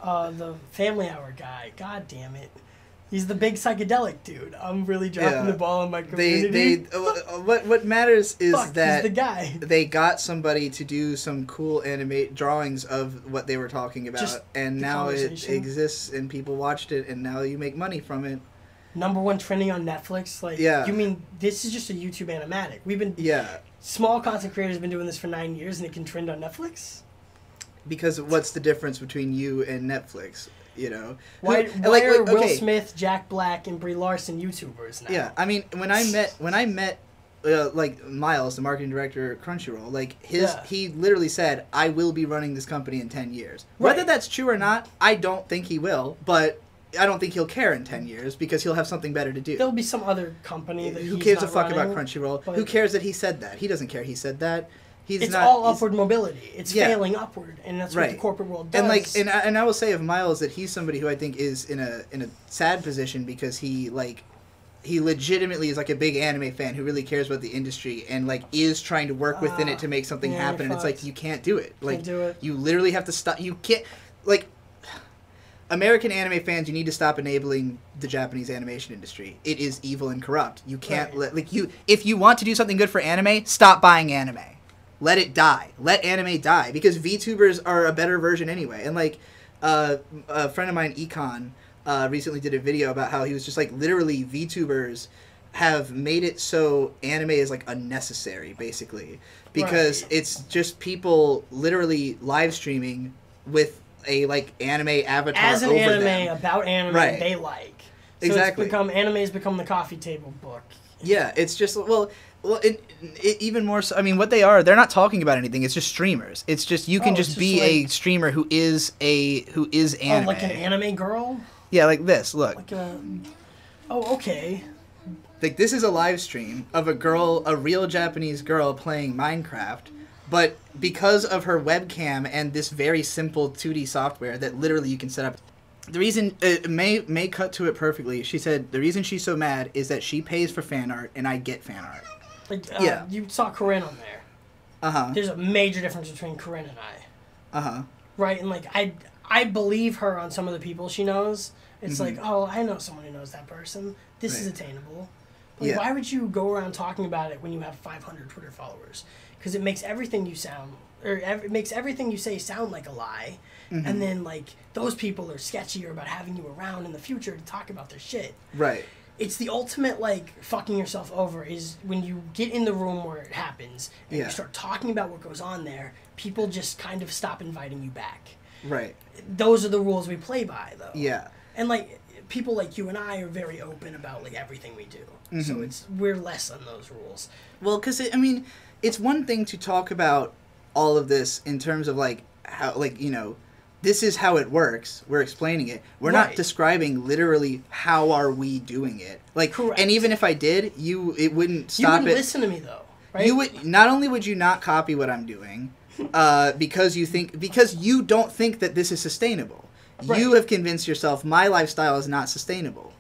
The Family Hour guy. God damn it. He's the big psychedelic dude. I'm really dropping the ball in my community. What matters is that he's the guy. They got somebody to do some cool animate drawings of what they were talking about, and now it exists and people watched it, and now you make money from it. #1 trending on Netflix. Like, you mean this is just a YouTube animatic? We've been small content creators have been doing this for 9 years, and it can trend on Netflix. Because what's the difference between you and Netflix? Why are Will Smith, Jack Black, and Brie Larson YouTubers now? Yeah, I mean, when I met like Miles, the marketing director at Crunchyroll, like he literally said, "I will be running this company in 10 years." Right. Whether that's true or not, I don't think he will, but I don't think he'll care in 10 years because he'll have something better to do. There'll be some other company that who cares a fuck about Crunchyroll? Who cares that he said that? He doesn't care he said that. It's all upward mobility. It's failing upward, and that's what the corporate world does. And I will say of Miles that he's somebody who I think is in a sad position because he legitimately is like a big anime fan who really cares about the industry and like is trying to work within it to make something happen. And it's like you can't do it. Like you literally have to stop. You can't like. American anime fans, you need to stop enabling the Japanese animation industry. It is evil and corrupt. You can't if you want to do something good for anime, stop buying anime. Let it die. Let anime die. Because VTubers are a better version anyway. And, like, a friend of mine, Econ, recently did a video about how he was just, like, literally VTubers have made it so anime is like unnecessary, basically, because it's just people literally live streaming with a like anime avatar as an over anime them. about anime they like. So exactly. Anime's become the coffee table book. Yeah, it's just it even more so. I mean, what they're not talking about anything. It's just streamers. It's just you can just be a streamer who is anime. Like an anime girl. Yeah, like this. Look. Like okay. Like this is a live stream of a real Japanese girl playing Minecraft, but because of her webcam and this very simple 2D software that literally you can set up. The reason May cut to it perfectly. She said the reason she's so mad is that she pays for fan art and I get fan art. Like you saw Corinne on there. There's a major difference between Corinne and I. Right, and like I believe her on some of the people she knows. It's like, oh, I know someone who knows that person. This is attainable. Like, why would you go around talking about it when you have 500 Twitter followers? Because it makes everything you say sound like a lie. And then, like, those people are sketchier about having you around in the future to talk about their shit. Right. It's the ultimate, like, fucking yourself over is when you get in the room where it happens and you start talking about what goes on there, people just kind of stop inviting you back. Right. Those are the rules we play by, though. Yeah. And, like, people like you and I are very open about, like, everything we do. So we're less on those rules. Well, because, I mean, it's one thing to talk about all of this in terms of, like, how, like, you know, this is how it works. We're explaining it. We're not describing literally how are we doing it. Like, correct. And even if I did, it wouldn't stop it. You wouldn't listen to me though, right? You would not only would you not copy what I'm doing, because you don't think that this is sustainable. Right. You have convinced yourself my lifestyle is not sustainable.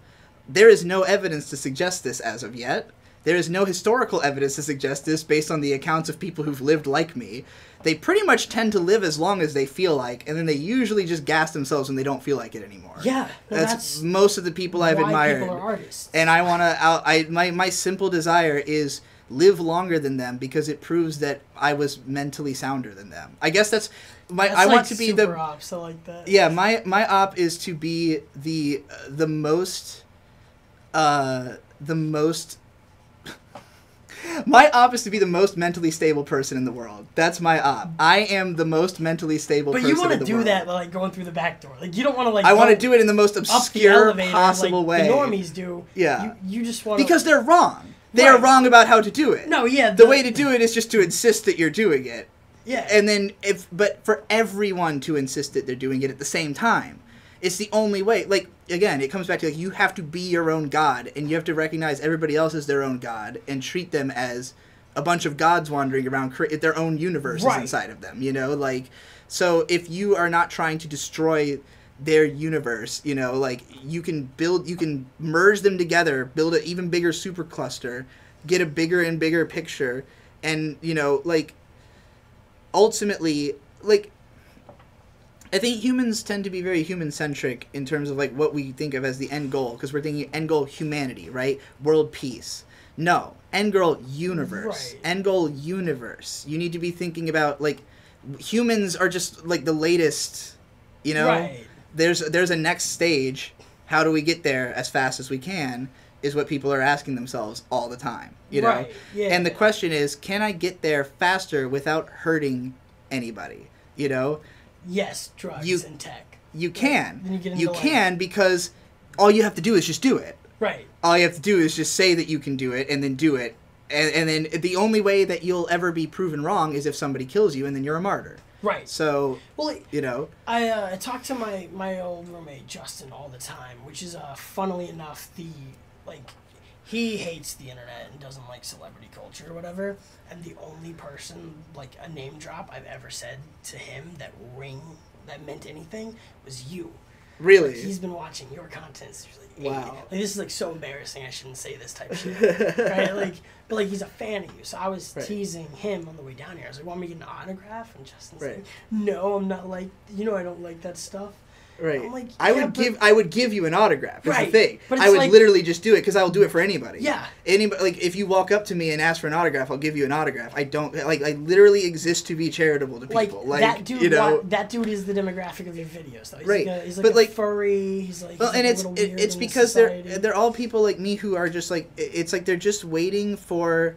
There is no evidence to suggest this as of yet. There is no historical evidence to suggest this based on the accounts of people who've lived like me. They pretty much tend to live as long as they feel like, and then they usually just gas themselves when they don't feel like it anymore. Yeah, that's most of the people I've admired. People are artists. And I want to. My simple desire is live longer than them because it proves that I was mentally sounder than them. I guess that's my. That's I like want to be super the op, so like that. Yeah, my op is to be the most. My op is to be the most mentally stable person in the world. That's my op. I am the most mentally stable person in the world. But you want to do that by, like, going through the back door. Like, you don't want to, like... I want to do it in the most obscure possible way. The normies do. Yeah. You just want to... Because they're wrong. They are wrong about how to do it. No, yeah. The way to do it is just to insist that you're doing it. Yeah. And then, but for everyone to insist that they're doing it at the same time. It's the only way. Like, again, it comes back to, like, you have to be your own god, and you have to recognize everybody else as their own god, and treat them as a bunch of gods wandering around, their own universes inside of them, you know? Like, so if you are not trying to destroy their universe, you know, like, you can merge them together, build an even bigger supercluster, get a bigger and bigger picture, and, you know, like, ultimately, like... I think humans tend to be very human-centric in terms of, like, what we think of as the end goal, because we're thinking end goal humanity, right? World peace. No. End goal universe. Right. End goal universe. You need to be thinking about, like, humans are just, like, the latest, you know? Right. There's a next stage. How do we get there as fast as we can is what people are asking themselves all the time, you know? Right. Yeah. And the question is, can I get there faster without hurting anybody, you know? Yes, drugs and tech. You can. Then you get into you can because all you have to do is just do it. Right. All you have to do is just say that you can do it and then do it. And then the only way that you'll ever be proven wrong is if somebody kills you and then you're a martyr. Right. So, well, you know. I talk to my old roommate, Justin, all the time, which is, funnily enough, he hates the internet and doesn't like celebrity culture or whatever. And the only person, like, a name drop I've ever said to him that meant anything was you. Really? Like, he's been watching your content. So like, wow. Like, this is, like, so embarrassing. I shouldn't say this type of shit. Right? Like, but, like, he's a fan of you. So I was teasing him on the way down here. I was like, want me to get an autograph? And Justin's like, no, I'm not, like, you know I don't like that stuff. Right. I'm like, I would give you an autograph. That's the thing. But I would like, literally just do it because I'll do it for anybody. Yeah. Anybody, like, if you walk up to me and ask for an autograph, I'll give you an autograph. I don't like. I literally exist to be charitable to people. Like that dude. you know, that dude is the demographic of your videos, though. He's like a furry. He's like. Well, and it's because they're all people like me who are just like, it's like they're just waiting for.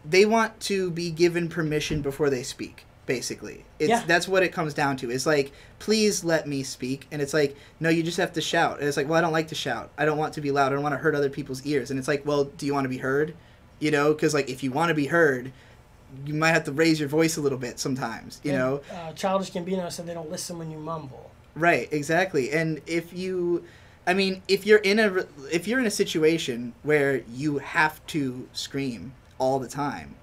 They want to be given permission before they speak. Basically, that's what it comes down to. It's like, please let me speak, and it's like, no, you just have to shout. And it's like, well, I don't like to shout. I don't want to be loud. I don't want to hurt other people's ears. And it's like, well, do you want to be heard? You know, because like if you want to be heard, you might have to raise your voice a little bit sometimes. You know, Childish Gambino said they don't listen when you mumble. Right, exactly. And if you're in a situation where you have to scream all the time,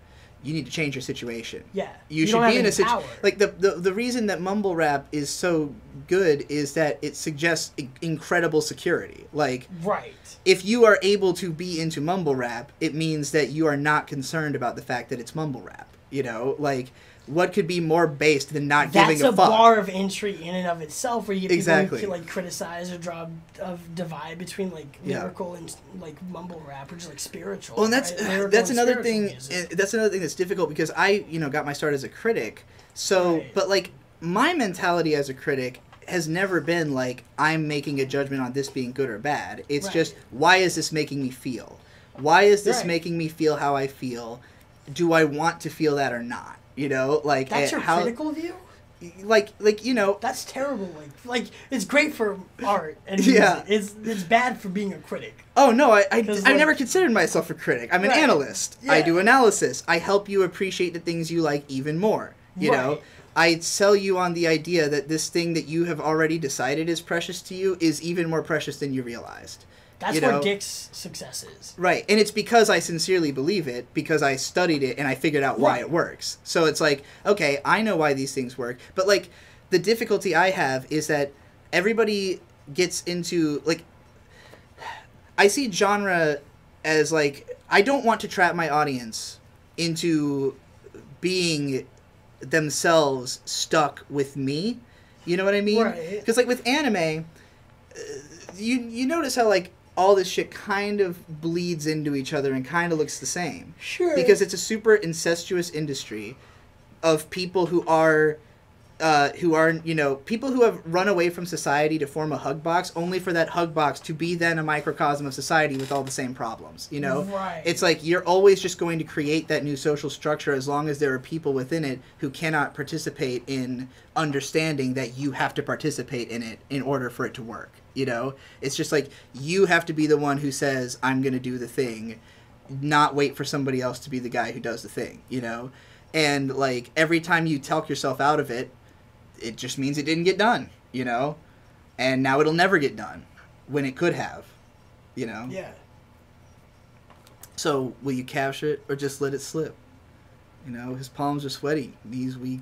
you need to change your situation. Yeah. You should be in a situation. Like, the reason that mumble rap is so good is that it suggests incredible security. Like, right. If you are able to be into mumble rap, it means that you are not concerned about the fact that it's mumble rap. You know? Like, what could be more based than not giving a fuck? That's a bar of entry in and of itself, where you get people who like criticize or draw a divide between like lyrical and like mumble rap, or just like spiritual. Well, and that's another thing. Music. That's another thing that's difficult because I got my start as a critic. So, but like my mentality as a critic has never been like I'm making a judgment on this being good or bad. It's just, why is this making me feel? Why is this making me feel how I feel? Do I want to feel that or not? You know, like that's your critical view. Like that's terrible. Like it's great for art and music. It's bad for being a critic. Oh no, I've never considered myself a critic. I'm an analyst. I do analysis. I help you appreciate the things you like even more. You know, I sell you on the idea that this thing that you have already decided is precious to you is even more precious than you realized. That's where Dick's success is. Right. And it's because I sincerely believe it, because I studied it and I figured out why it works. So it's like, okay, I know why these things work. But, like, the difficulty I have is that everybody gets into, like, I see genre as, like, I don't want to trap my audience into being themselves stuck with me. You know what I mean? Right. Because, like, with anime, you notice how, like, all this shit kind of bleeds into each other and kind of looks the same. Sure. Because it's a super incestuous industry of people who are, people who have run away from society to form a hug box, only for that hug box to be then a microcosm of society with all the same problems, you know? Right. It's like you're always just going to create that new social structure as long as there are people within it who cannot participate in understanding that you have to participate in it in order for it to work. You know, it's just like you have to be the one who says, I'm going to do the thing, not wait for somebody else to be the guy who does the thing, you know? And like every time you talk yourself out of it, it just means it didn't get done, you know? And now it'll never get done when it could have, you know? Yeah. So will you capture it or just let it slip? You know, his palms are sweaty, knees weak.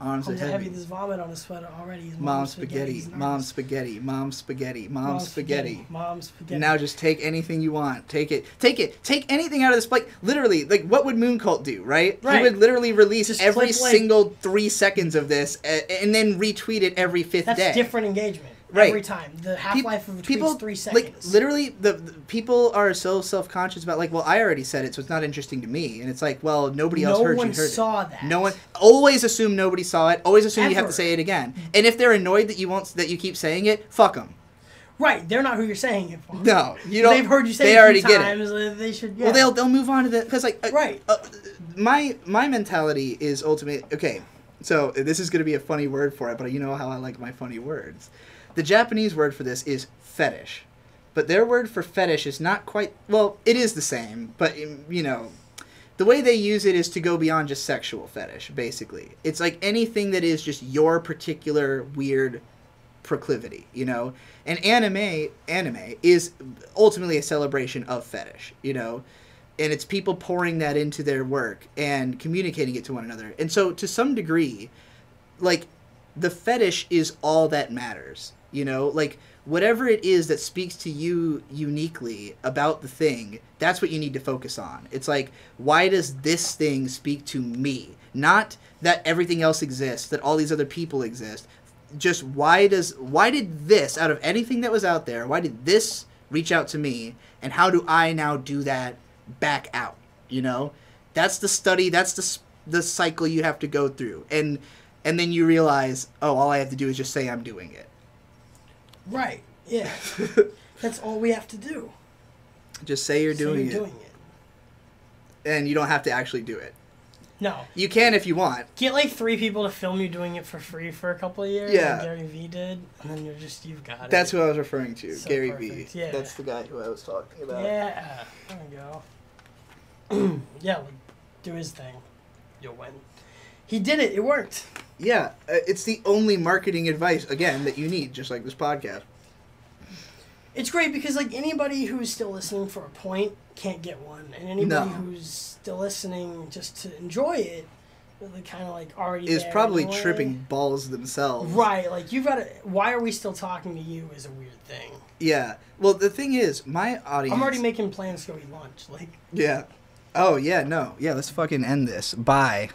Arms are heavy. There's vomit on his sweater already. Mom spaghetti, mom spaghetti, mom spaghetti, mom spaghetti. Mom spaghetti. Now just take anything you want. Take it. Take anything out of this. Like, literally, like, what would Moon Cult do, right? He would literally release just every single 3 seconds of this and then retweet it every fifth day. That's different engagement. Right. Every time. The half-life of a tweet is 3 seconds. Like, literally, the people are so self-conscious about, like, well, I already said it, so it's not interesting to me. And it's like, well, nobody else heard you heard it. No one saw that. No one. Always assume nobody saw it. Always assume you have to say it again. And if they're annoyed that you keep saying it, fuck them. Right. They're not who you're saying it for. No. You don't. They've heard you say it a few get times. it. They should, Well, they'll move on to that. Because, like, right. My mentality is ultimately, okay, so this is going to be a funny word for it, but you know how I like my funny words. The Japanese word for this is fetish. But their word for fetish is not quite... Well, it is the same, but, you know... The way they use it is to go beyond just sexual fetish, basically. It's like anything that is just your particular weird proclivity, you know? And anime is ultimately a celebration of fetish, you know? And it's people pouring that into their work and communicating it to one another. And so, to some degree, like, the fetish is all that matters. You know, like, whatever it is that speaks to you uniquely about the thing, that's what you need to focus on. It's like, why does this thing speak to me? Not that everything else exists, that all these other people exist. just why did this, out of anything that was out there, why did this reach out to me, and how do I now do that back out? You know, that's the study. That's the cycle you have to go through, and then you realize, oh, all I have to do is just say I'm doing it. Right. Yeah. That's all we have to do. Just say you're doing it. And you don't have to actually do it. No. You can if you want. Get like 3 people to film you doing it for free for a couple of years. Yeah. Like Gary Vee did, and then you've got it. That's who I was referring to. So Gary perfect. Vee. Yeah. That's the guy who I was talking about. Yeah. There we go. Yeah, like, do his thing. You'll win. He did it. It worked. Yeah. It's the only marketing advice, again, that you need, just like this podcast. It's great because, like, anybody who's still listening for a point can't get one. And anybody who's still listening just to enjoy it, really kind of, like, already is there probably anyway. Tripping balls themselves. Right. Like, you've got to... Why are we still talking to you is a weird thing. Yeah. Well, the thing is, my audience... I'm already making plans to go eat lunch. Like... Yeah. Oh, yeah, no. Yeah, let's fucking end this. Bye.